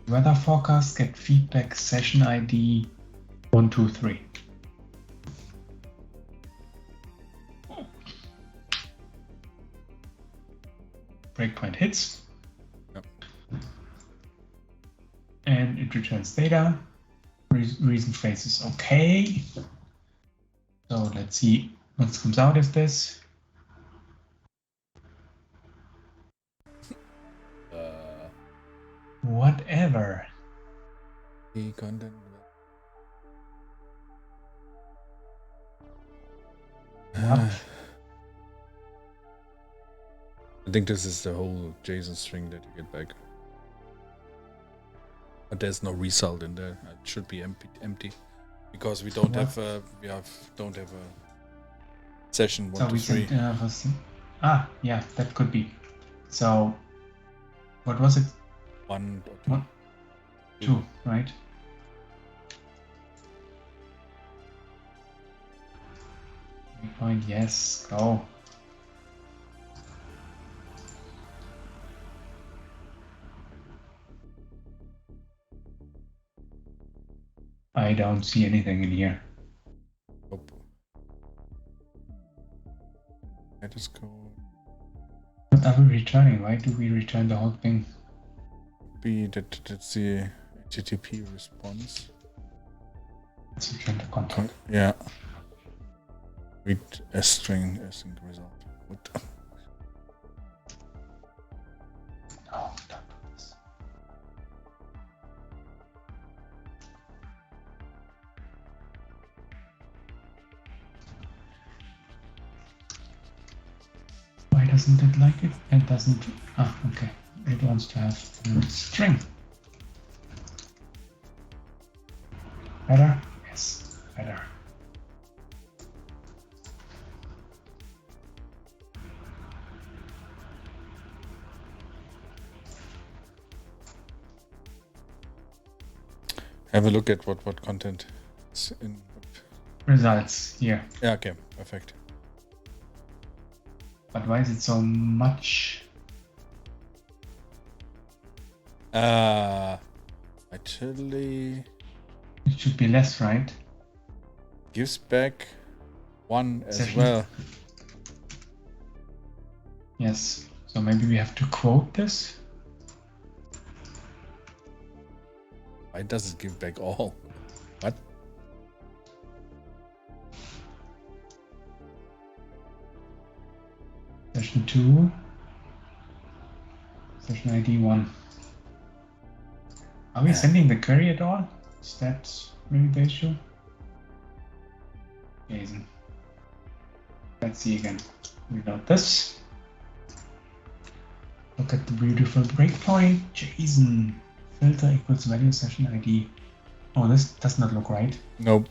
Weather forecast, get feedback, session ID 123. Breakpoint hits. Yep. And it returns data. Reason phrase is okay. So let's see what comes out of this. Whatever. The content. What? I think this is the whole JSON string that you get back. But there's no result in there. It should be empty because we don't have a session 1 to 3. Yeah, that could be. So what was it? 1 or 2. 2, right? Point, yes, go. I don't see anything in here. Nope. Let us go. What are we returning? Why do we return the whole thing? That's the HTTP response. Let's return the content. Yeah. Read a string async result. What? No, don't do this. Why doesn't it like it? It doesn't. Okay. It wants to have a string. Better? Yes, better. Have a look at what content is in. Results here. Yeah, okay, perfect. But why is it so much? Actually, It should be less, right? gives back 1 as Session. well. Yes. So maybe we have to quote this. Why does it give back all? What? Session 2. Session ID 1. Are we sending the query at all? Is that maybe the issue? Jason. Let's see again. Reload this. Look at the beautiful breakpoint. JSON. Filter equals value session ID. Oh, this does not look right. Nope.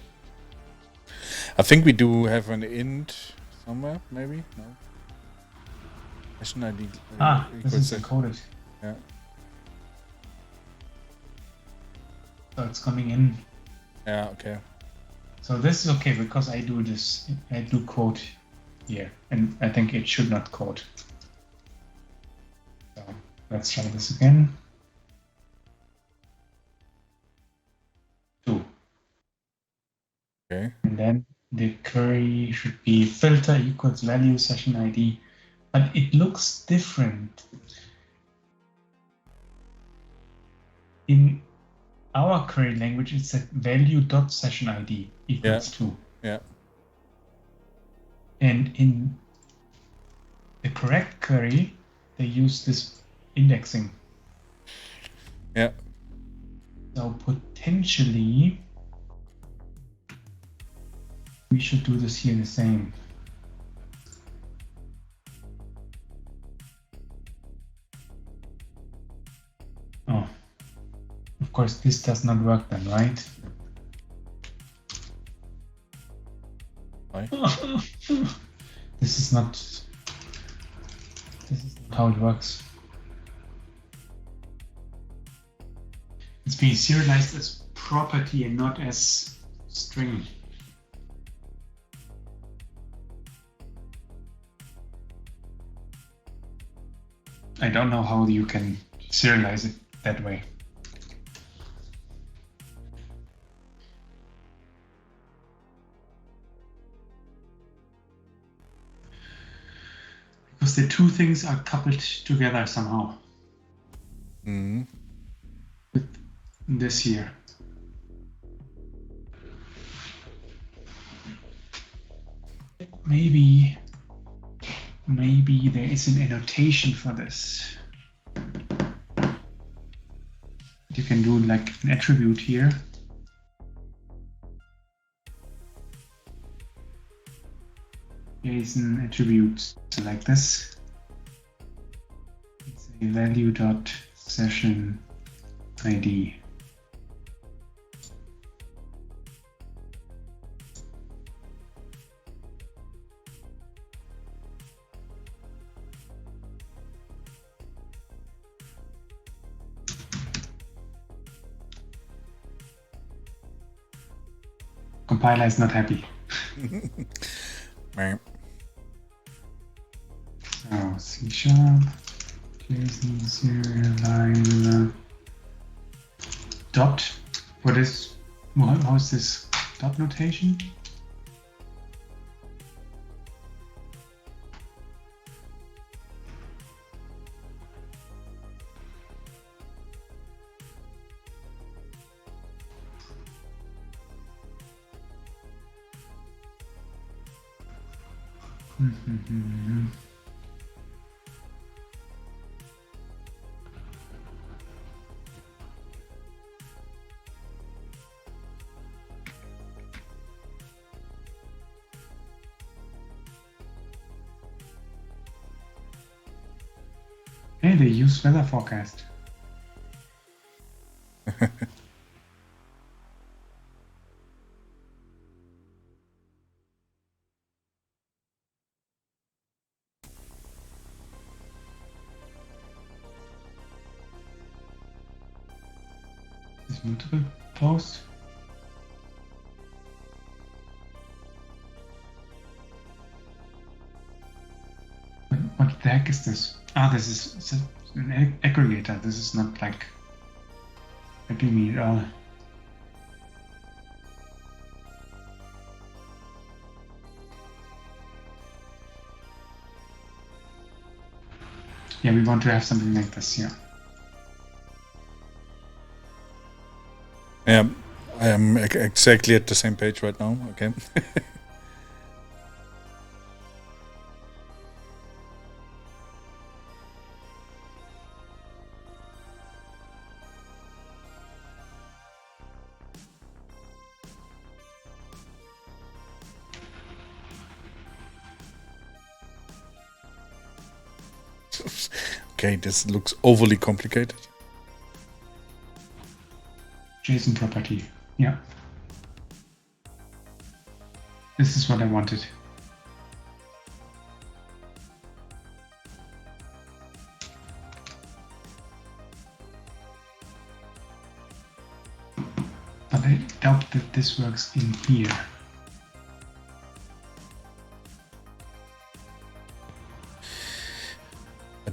I think we do have an int somewhere, maybe? No. Session ID. This is encoded. Yeah. So it's coming in. Yeah, okay. So this is okay because I do this. I do quote here, and I think it should not quote. So let's try this again. 2. Okay. And then the query should be filter equals value session ID, but it looks different. In our query language, it's a value dot session ID equals 2. Yeah. And in the correct query, they use this indexing. Yeah. So potentially, we should do this here the same. Oh, of course, this does not work then, right? Why? This is not how it works. It's being serialized as property and not as string. I don't know how you can serialize it that way. Because the two things are coupled together somehow. Mm. With this here. Maybe there is an annotation for this. You can do like an attribute here. Here is an attribute, so like this. It's a value dot session ID. Compiler is not happy. Right. So C#, JSON serialize dot. What is, how is this dot notation? Hey, they use weather forecast. Is multiple posts? What the heck is this? Ah, this is an aggregator. This is not like helping me at all. Yeah, we want to have something like this here. Yeah, I am exactly at the same page right now. Okay. Okay, this looks overly complicated. JSON property. Yeah. This is what I wanted. But I doubt that this works in here.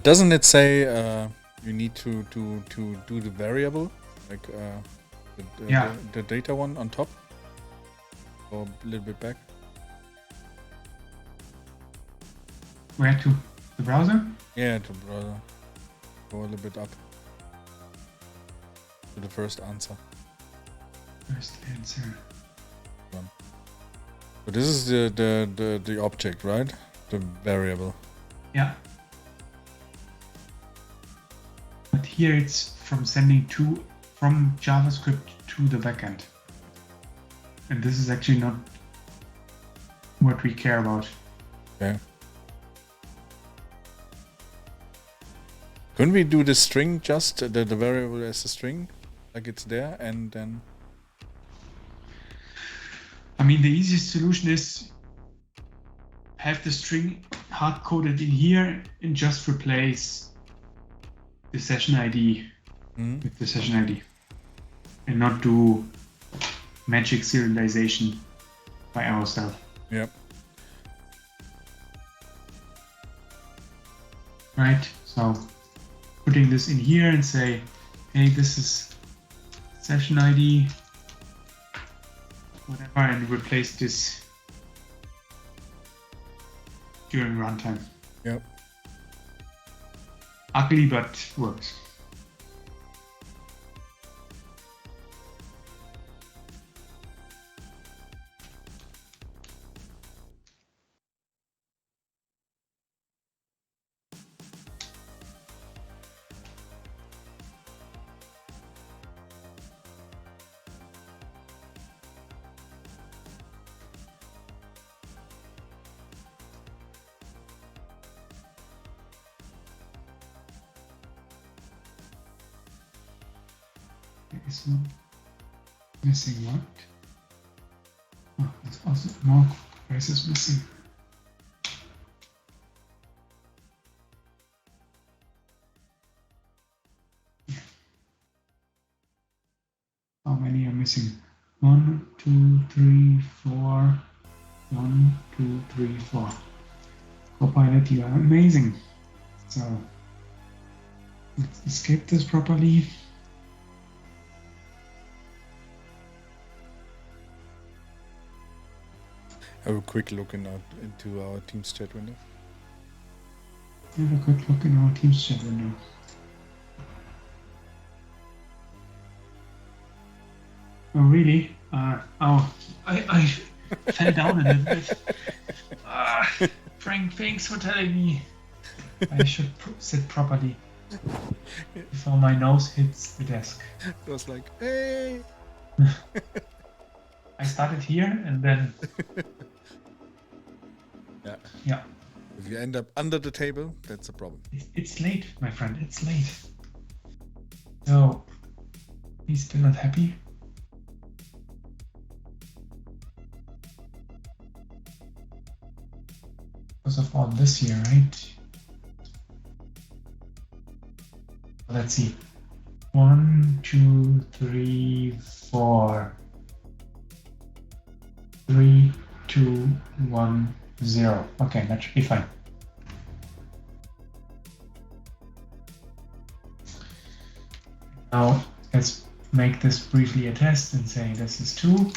Doesn't it say you need to do the variable, like the data one on top, or a little bit back? Where to? The browser? Yeah, to browser. Go a little bit up to the first answer. First answer. So this is the object, right? The variable. Yeah. But here it's from sending from JavaScript to the backend. And this is actually not what we care about. Okay. Couldn't we do the string, just the variable as a string, like it's there, and then? I mean, the easiest solution is have the string hard-coded in here and just replace the session ID with the session ID, and not do magic serialization by ourselves. Yep. Right, so putting this in here and say, hey, this is session ID, whatever, and replace this during runtime. Yep. Ugly, but works. Is not missing what? Oh, there's also more braces missing. How many are missing? 1, 2, 3, 4. 1, 2, 3, 4. Copilot, you are amazing. So let's escape this properly. Have a quick look into our Teams chat window. Have a quick look in our Teams chat window. Oh, really? I fell down a little bit. Frank, thanks for telling me. I should sit properly before my nose hits the desk. It was like, hey! I started here and then... Yeah. If you end up under the table, that's a problem. It's late, my friend. It's late. So, he's still not happy. Because of all this here, right? Let's see. 1, 2, 3, 4. 3, 2, 1, 0. Okay, that should be fine. Now let's make this briefly a test and say this is 2.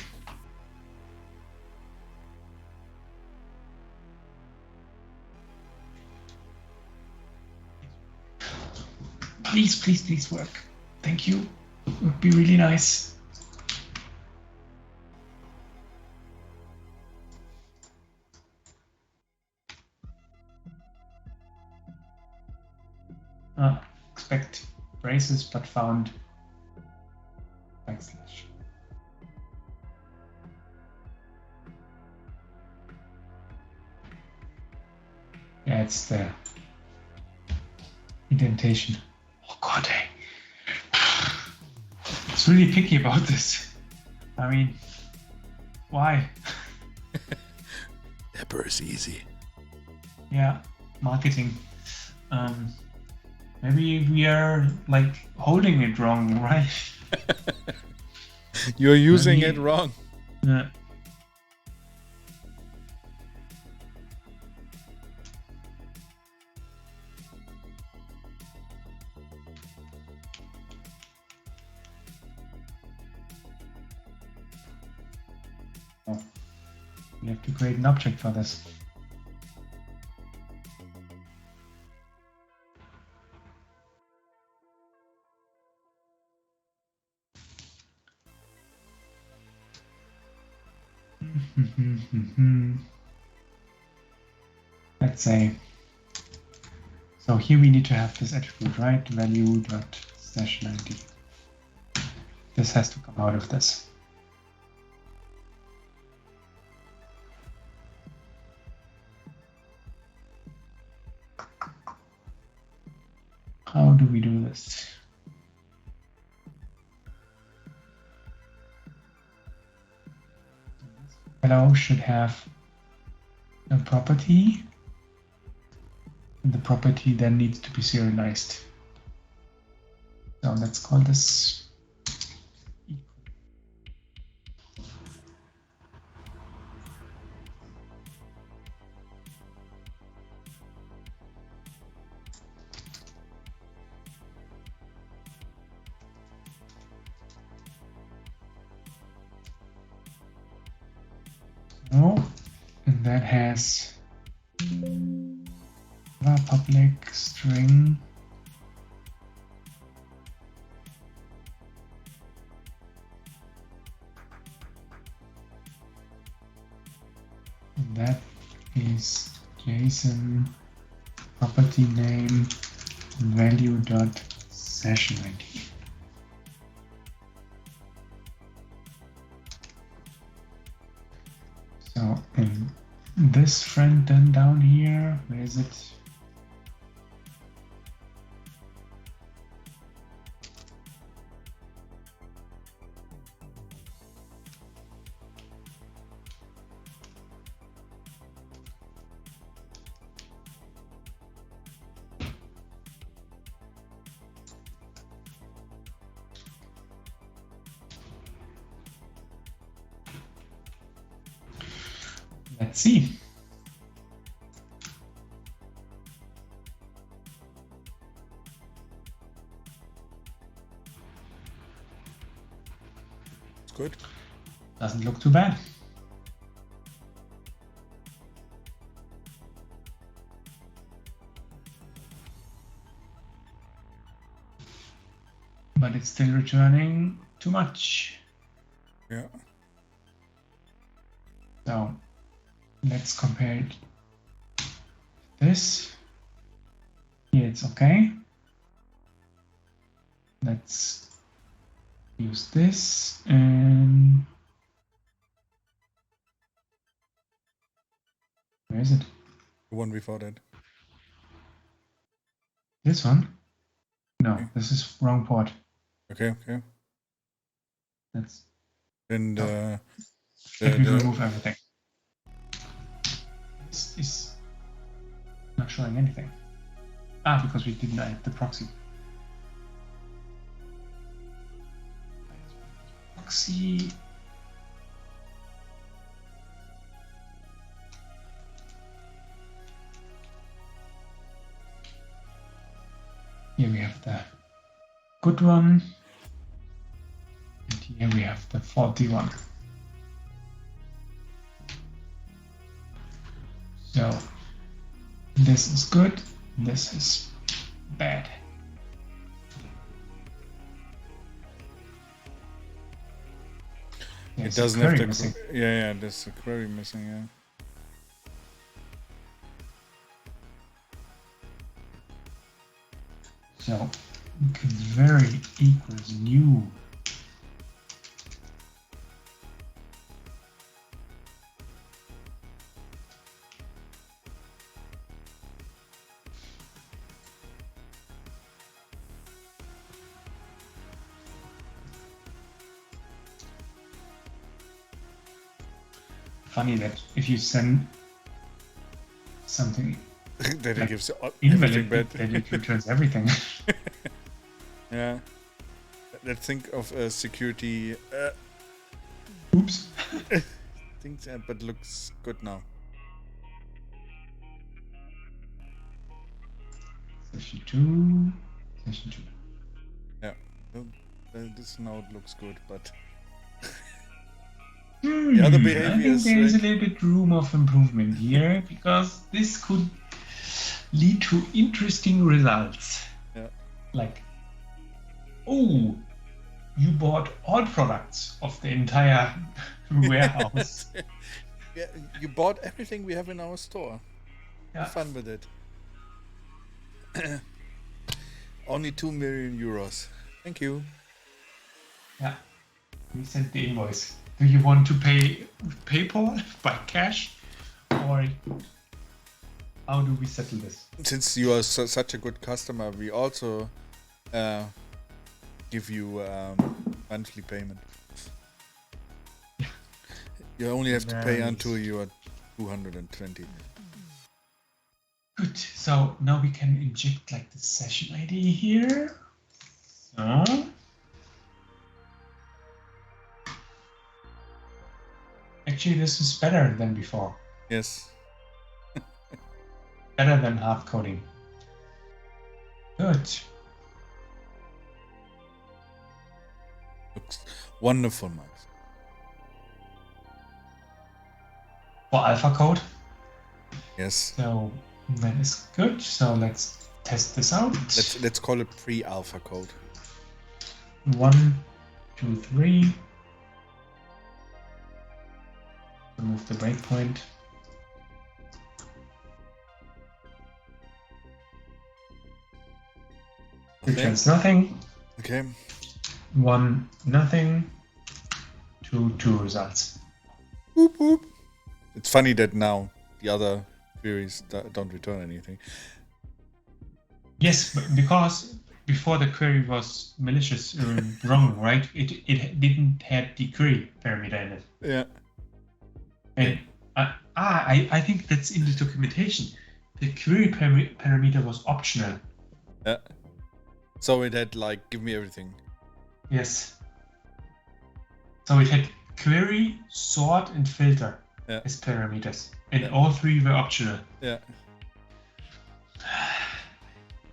Please, please, please work. Thank you. It would be really nice. Expect braces, but found backslash. Yeah, it's the indentation. Oh God, it's really picky about this. I mean, why? Dapper is easy. Yeah, marketing. Maybe we are like holding it wrong, right? You're using it wrong. Yeah. Oh. We have to create an object for this. Let's say, so here we need to have this attribute, right? Value dot session ID. This has to come out of this. How do we do this? Hello should have a property, and the property then needs to be serialized. So let's call this No, and that has public string. And that is JSON property name value dot session ID. So in this front end down here, where is it? Let's see. It's good. Doesn't look too bad. But it's still returning too much. Yeah. So let's compare it. This. Here it's okay. Let's use this and where is it? The one before that. This one? No, Okay. this is wrong port. Okay, okay. That's Then let me remove everything. This is not showing anything. Ah, because we didn't add the proxy. Proxy. Here we have the good one. And here we have the faulty one. So this is good, this is bad. it doesn't have the yeah, there's a query missing, yeah. So very equals new. Funny that if you send something that it gives invalid, everything bad. that it returns everything. Yeah. Let's think of a security. Oops. Things, but looks good now. Session 2. Session 2. Yeah. This now it looks good, but the other behavior I think is there is a like... little bit room of improvement here because this could lead to interesting results. Yeah. Like, oh, you bought all products of the entire warehouse. Yeah, you bought everything we have in our store. Yeah. Have fun with it. Only 2 million euros. Thank you. Yeah. We sent the invoice. Do you want to pay with PayPal by cash, or how do we settle this? Since you are such a good customer, we also give you monthly payment. You only have to pay until you are 220. Good. So now we can inject like the session ID here. So actually, this is better than before. Yes. Better than hard coding. Good. Looks wonderful, Max. for alpha code. Yes. So that is good. So let's test this out. Let's call it pre-alpha code. 1, 2, 3. Remove the breakpoint. Returns nothing. Okay. 1, nothing. 2, 2 results. Boop, boop. It's funny that now the other queries don't return anything. Yes, because before the query was malicious or wrong, right? It didn't have the query parameter in it. Yeah. And I think that's in the documentation. The query parameter was optional. Yeah. So it had like give me everything. Yes. So it had query, sort, and filter as parameters, and all three were optional. Yeah.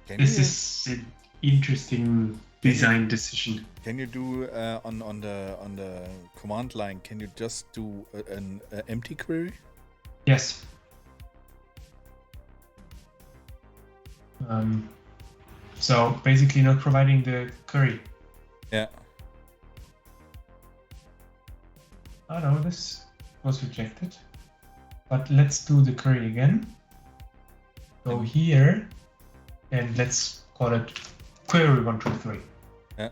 This is an interesting design decision. Can you do on the command line? Can you just do an empty query? Yes. So basically, not providing the query. Yeah. Oh no, this was rejected. But let's do the query again. Go here, and let's call it query 1, 2, 3. Yeah.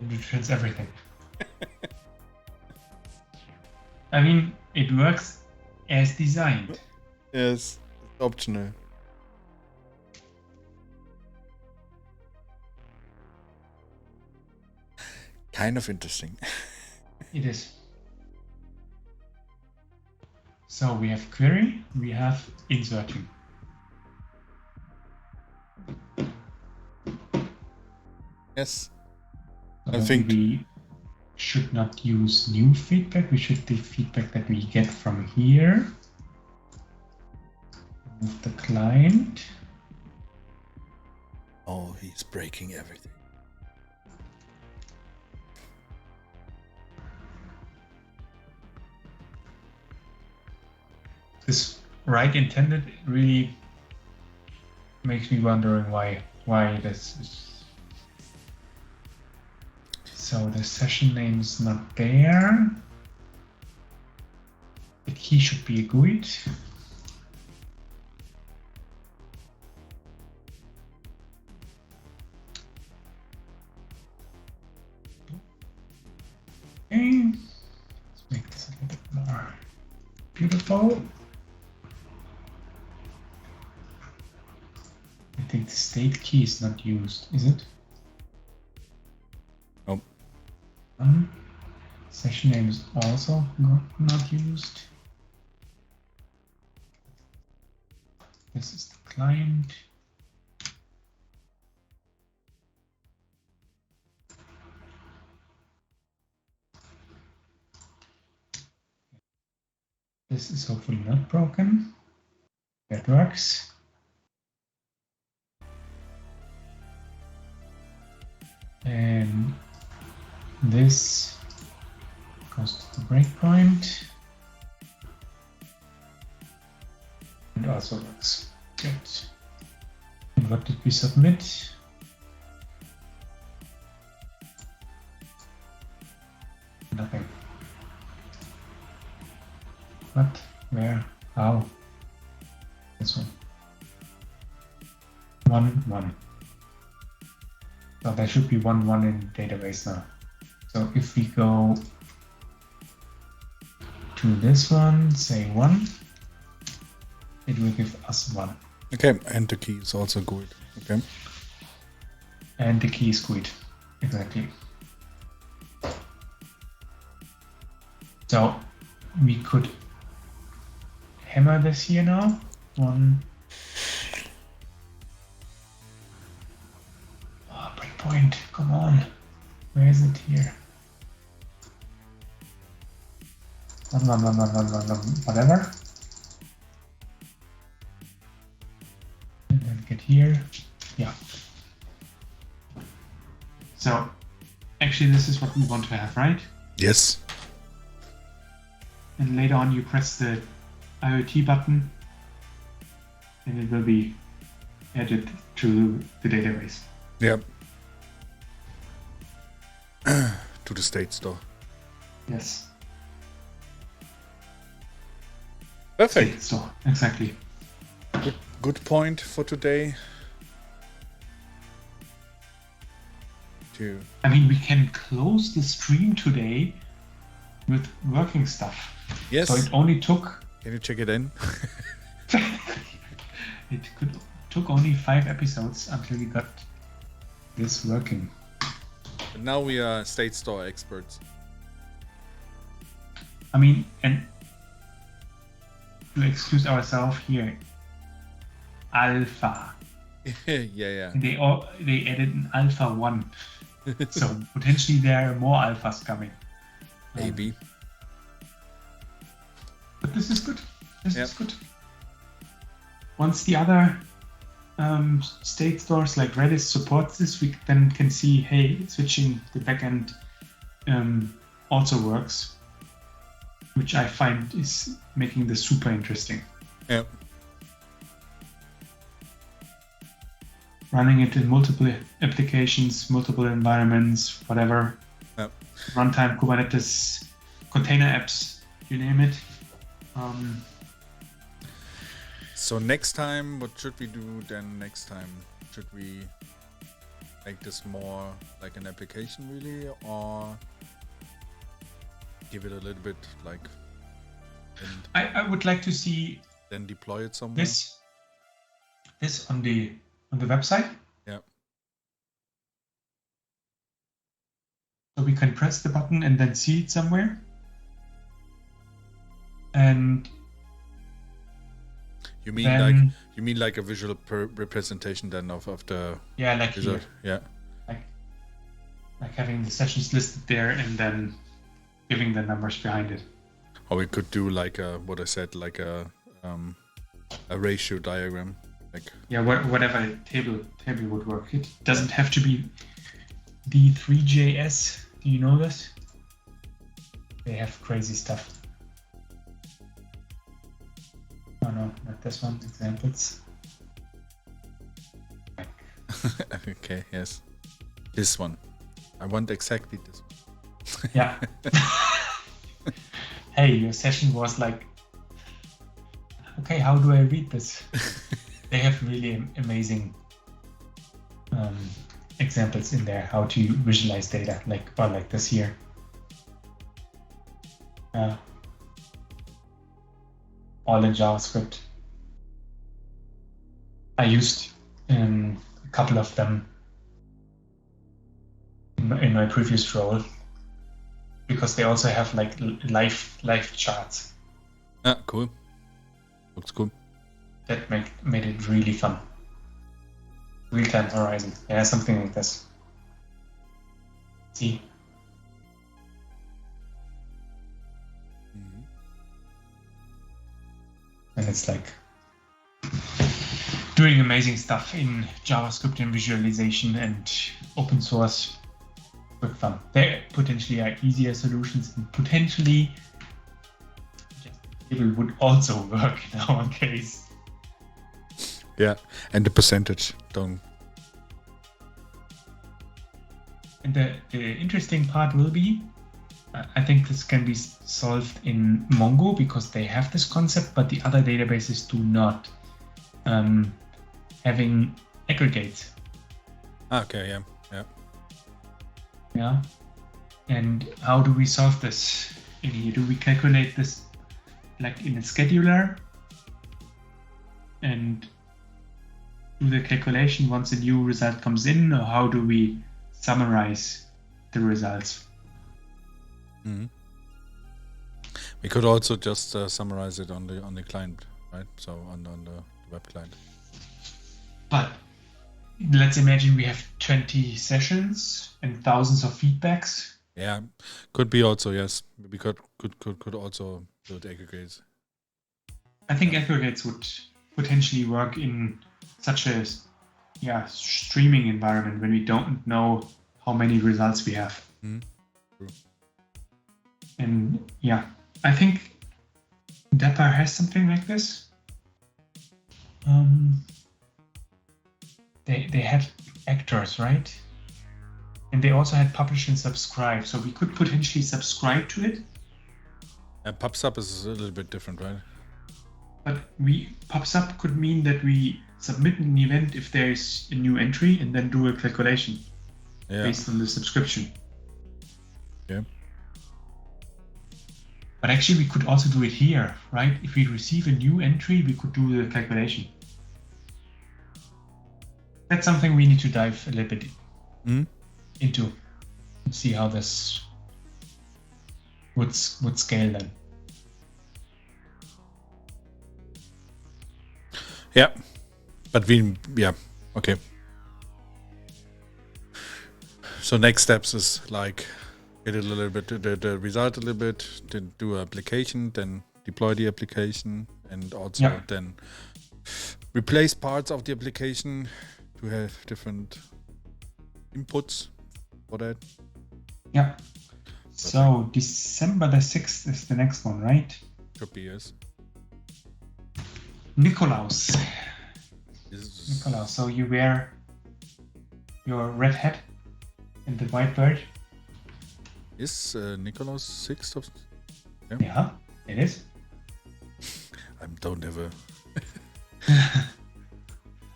It returns everything. I mean, it works as designed. Yes, it's optional. Kind of interesting. It is. So we have query, we have inserting. Yes. So I think we should not use new feedback. We should do feedback that we get from here. Move the client. Oh, he's breaking everything. This right intended really makes me wondering why this is. So the session name is not there. The key should be a GUID. Okay, let's make this a little bit more beautiful. I think the state key is not used, is it? Nope. Session name is also not used. This is the client. This is hopefully not broken. That works. And this goes to the breakpoint. And also works. Good. And what did we submit? Nothing. What? Where? How? This one. 1, 1. So there should be 1, 1 in database now. So if we go to this one, say 1, it will give us 1. Okay, and the key is also good. Okay. And the key is GUID. Exactly. So we could hammer this here now. 1. Oh, breakpoint. Come on. Where is it here? 1, 1, 1, 1, 1, 1, 1, whatever. And then get here. Yeah. So actually this is what we want to have, right? Yes. and later on you press the IoT button, and it will be added to the database. Yep. To the state store. Yes. Perfect. State store, exactly. Good point for today. I mean, we can close the stream today with working stuff. Yes. So it only took. Can you check it in? Took only 5 episodes until we got this working. But now we are state store experts. I mean, and to excuse ourselves here, alpha. yeah. They added an alpha 1. So potentially there are more alphas coming. Maybe. But this is good. This is good. Once the other state stores like Redis supports this, we then can see, hey, switching the backend also works, which I find is making this super interesting. Yep. Running it in multiple applications, multiple environments, whatever. Yep. Runtime, Kubernetes, container apps, you name it. So next time, what should we do then next time? Should we make this more like an application really, or give it a little bit like... I would like to see... Then deploy it somewhere? This on the website. Yeah. So we can press the button and then see it somewhere. And you mean like a visual representation then of the like result? Here. Yeah. Like having the sessions listed there and then giving the numbers behind it. Or we could do like what I said, like a ratio diagram. Like whatever table would work. It doesn't have to be D3JS. Do you know this? They have crazy stuff. Oh no, not this one. Examples. Okay, yes. This one. I want exactly this one. Yeah. Hey, your session was like, okay, how do I read this? They have really amazing examples in there how to visualize data, like this here. All in JavaScript. I used a couple of them in my previous role because they also have like live charts. Ah, cool. Looks cool. That made it really fun. Real-time horizon. Yeah, something like this. See? Mm-hmm. And it's like doing amazing stuff in JavaScript and visualization and open source with fun. There potentially are easier solutions and potentially it would also work in our case. Yeah, and the percentage don't. And the interesting part will be, I think this can be solved in Mongo because they have this concept, but the other databases do not. Having aggregates. Okay, Yeah. And how do we solve this in here? Do we calculate this like in a scheduler and do the calculation once a new result comes in, or how do we summarize the results? Mm-hmm. We could also just summarize it on the client, right? So on the web client. But let's imagine we have 20 sessions and thousands of feedbacks. Yeah, could be also, yes. We could also build aggregates. I think aggregates would potentially work in such a streaming environment when we don't know how many results we have. Mm-hmm. True. And I think Dapper has something like this. They had actors, right? And they also had publish and subscribe, so we could potentially subscribe to it. PubSub is a little bit different, right? But PubSub could mean that we submit an event if there is a new entry and then do a calculation based on the subscription. Yeah. But actually, we could also do it here, right? If we receive a new entry, we could do the calculation. That's something we need to dive a little bit into and see how this would scale then. Yeah, but okay. So next steps is like get it a little bit the result a little bit, then do an application, then deploy the application, and also then replace parts of the application to have different inputs for that. Yeah. So December the 6th is the next one, right? Should be, yes. Nikolaus. So you wear your red hat and the white bird. Is Nikolaus 6th of... Yeah, it is. I don't have a...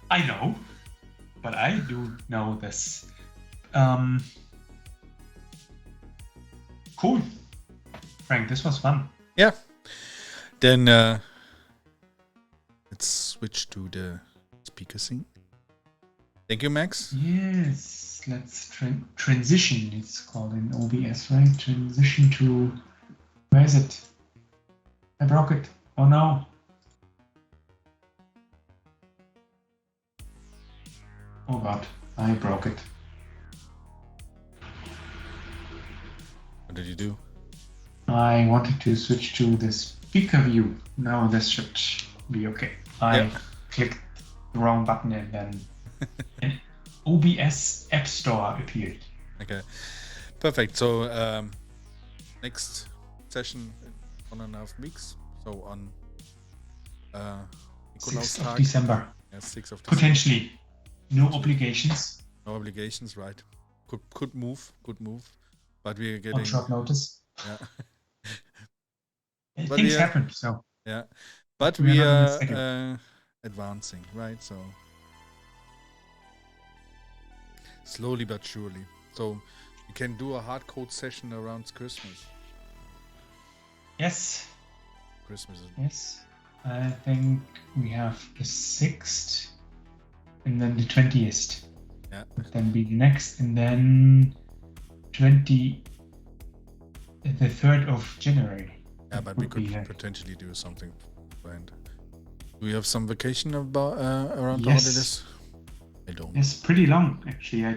I know, but I do know this. Cool. Frank, this was fun. Yeah. Then let's switch to the speaker scene. Thank you, Max. Yes, let's transition. It's called in OBS, right? Transition to... Where is it? I broke it. Oh no. Oh god, I broke it. What did you do? I wanted to switch to the speaker view. Now this should be okay. I clicked the wrong button and then an OBS App Store appeared. Okay, perfect. So next session in 1.5 weeks. So on 6th of December. Yeah, 6th of December. Potentially. No obligations. No obligations, right? Could move. But we are getting... On short notice. Yeah. Things happen, so... Yeah. But we are advancing, right? So... Slowly but surely. So you can do a hard code session around Christmas. Yes. Christmas. Yes. I think we have the 6th and then the 20th. Yeah. Would then be the next, and then the 3rd of January. Yeah, but we could potentially do something planned. Do we have some vacation about around the holidays? I don't. It's pretty long, actually. I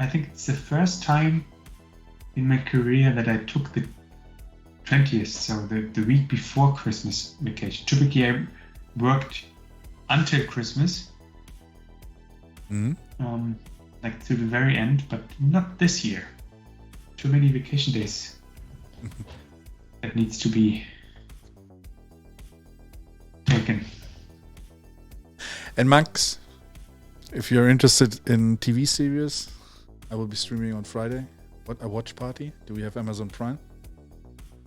think it's the first time in my career that I took the 20th, so the week before Christmas vacation. Typically, I worked until Christmas, like to the very end, but not this year. Too many vacation days. That needs to be taken. And Max, if you're interested in TV series, I will be streaming on Friday. A watch party? Do we have Amazon Prime?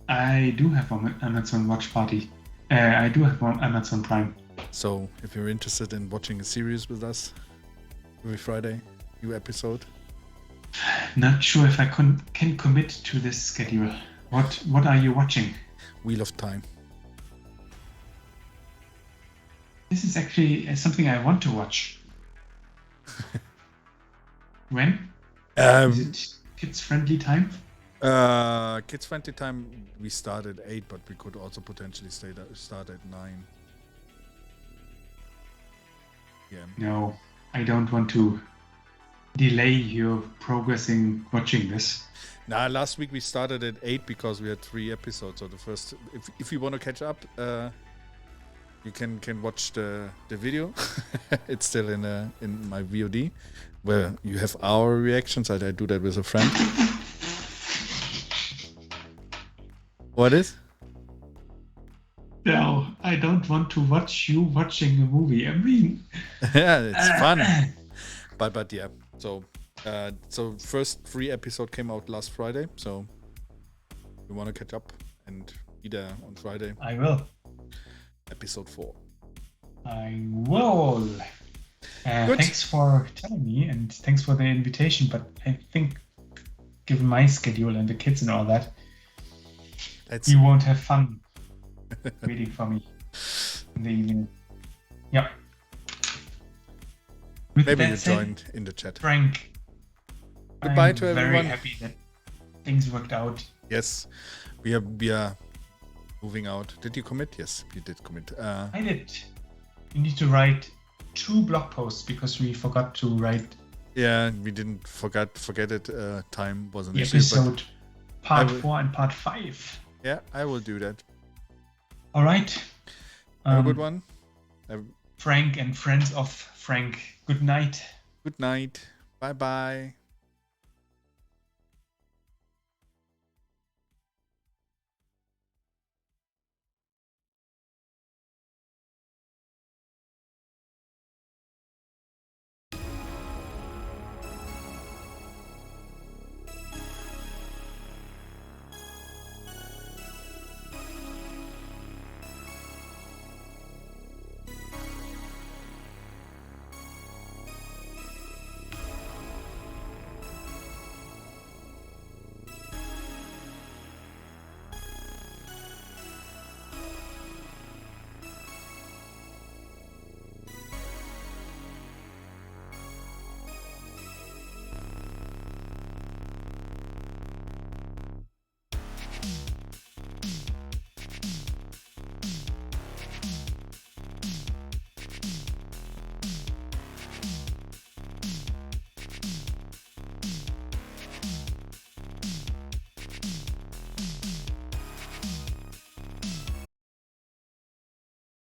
I do have Amazon Watch Party. I do have Amazon Prime. So if you're interested in watching a series with us every Friday, new episode. Not sure if I can commit to this schedule. What are you watching? Wheel of Time. This is actually something I want to watch. When? Is it kids-friendly time? Kids-friendly time, we start at 8, but we could also potentially start at 9. Yeah. No, I don't want to delay your progressing watching this. Nah, last week we started at 8 because we had 3 episodes. So the first, if you want to catch up, you can watch the video. It's still in my VOD, where you have our reactions. I do that with a friend. What is? No, I don't want to watch you watching a movie. I mean, Yeah, it's fun. But yeah, so first free episode came out last Friday, so we want to catch up and be there on Friday, I will. episode 4. I will. Good. Thanks for telling me, and thanks for the invitation. But I think, given my schedule and the kids and all that, you won't have fun waiting for me in the evening. Yep. With Maybe that you said, joined in the chat. Frank, Goodbye I'm to everyone. very happy that things worked out. Yes, we are moving out. Did you commit? Yes, you did commit. I did. We need to write 2 blog posts because we forgot to write. Yeah, we didn't forget it. Time was an the issue. episode part 4 and part 5. Yeah, I will do that. All right. Have a good one. Frank and friends of Frank. Good night. Good night. Bye bye.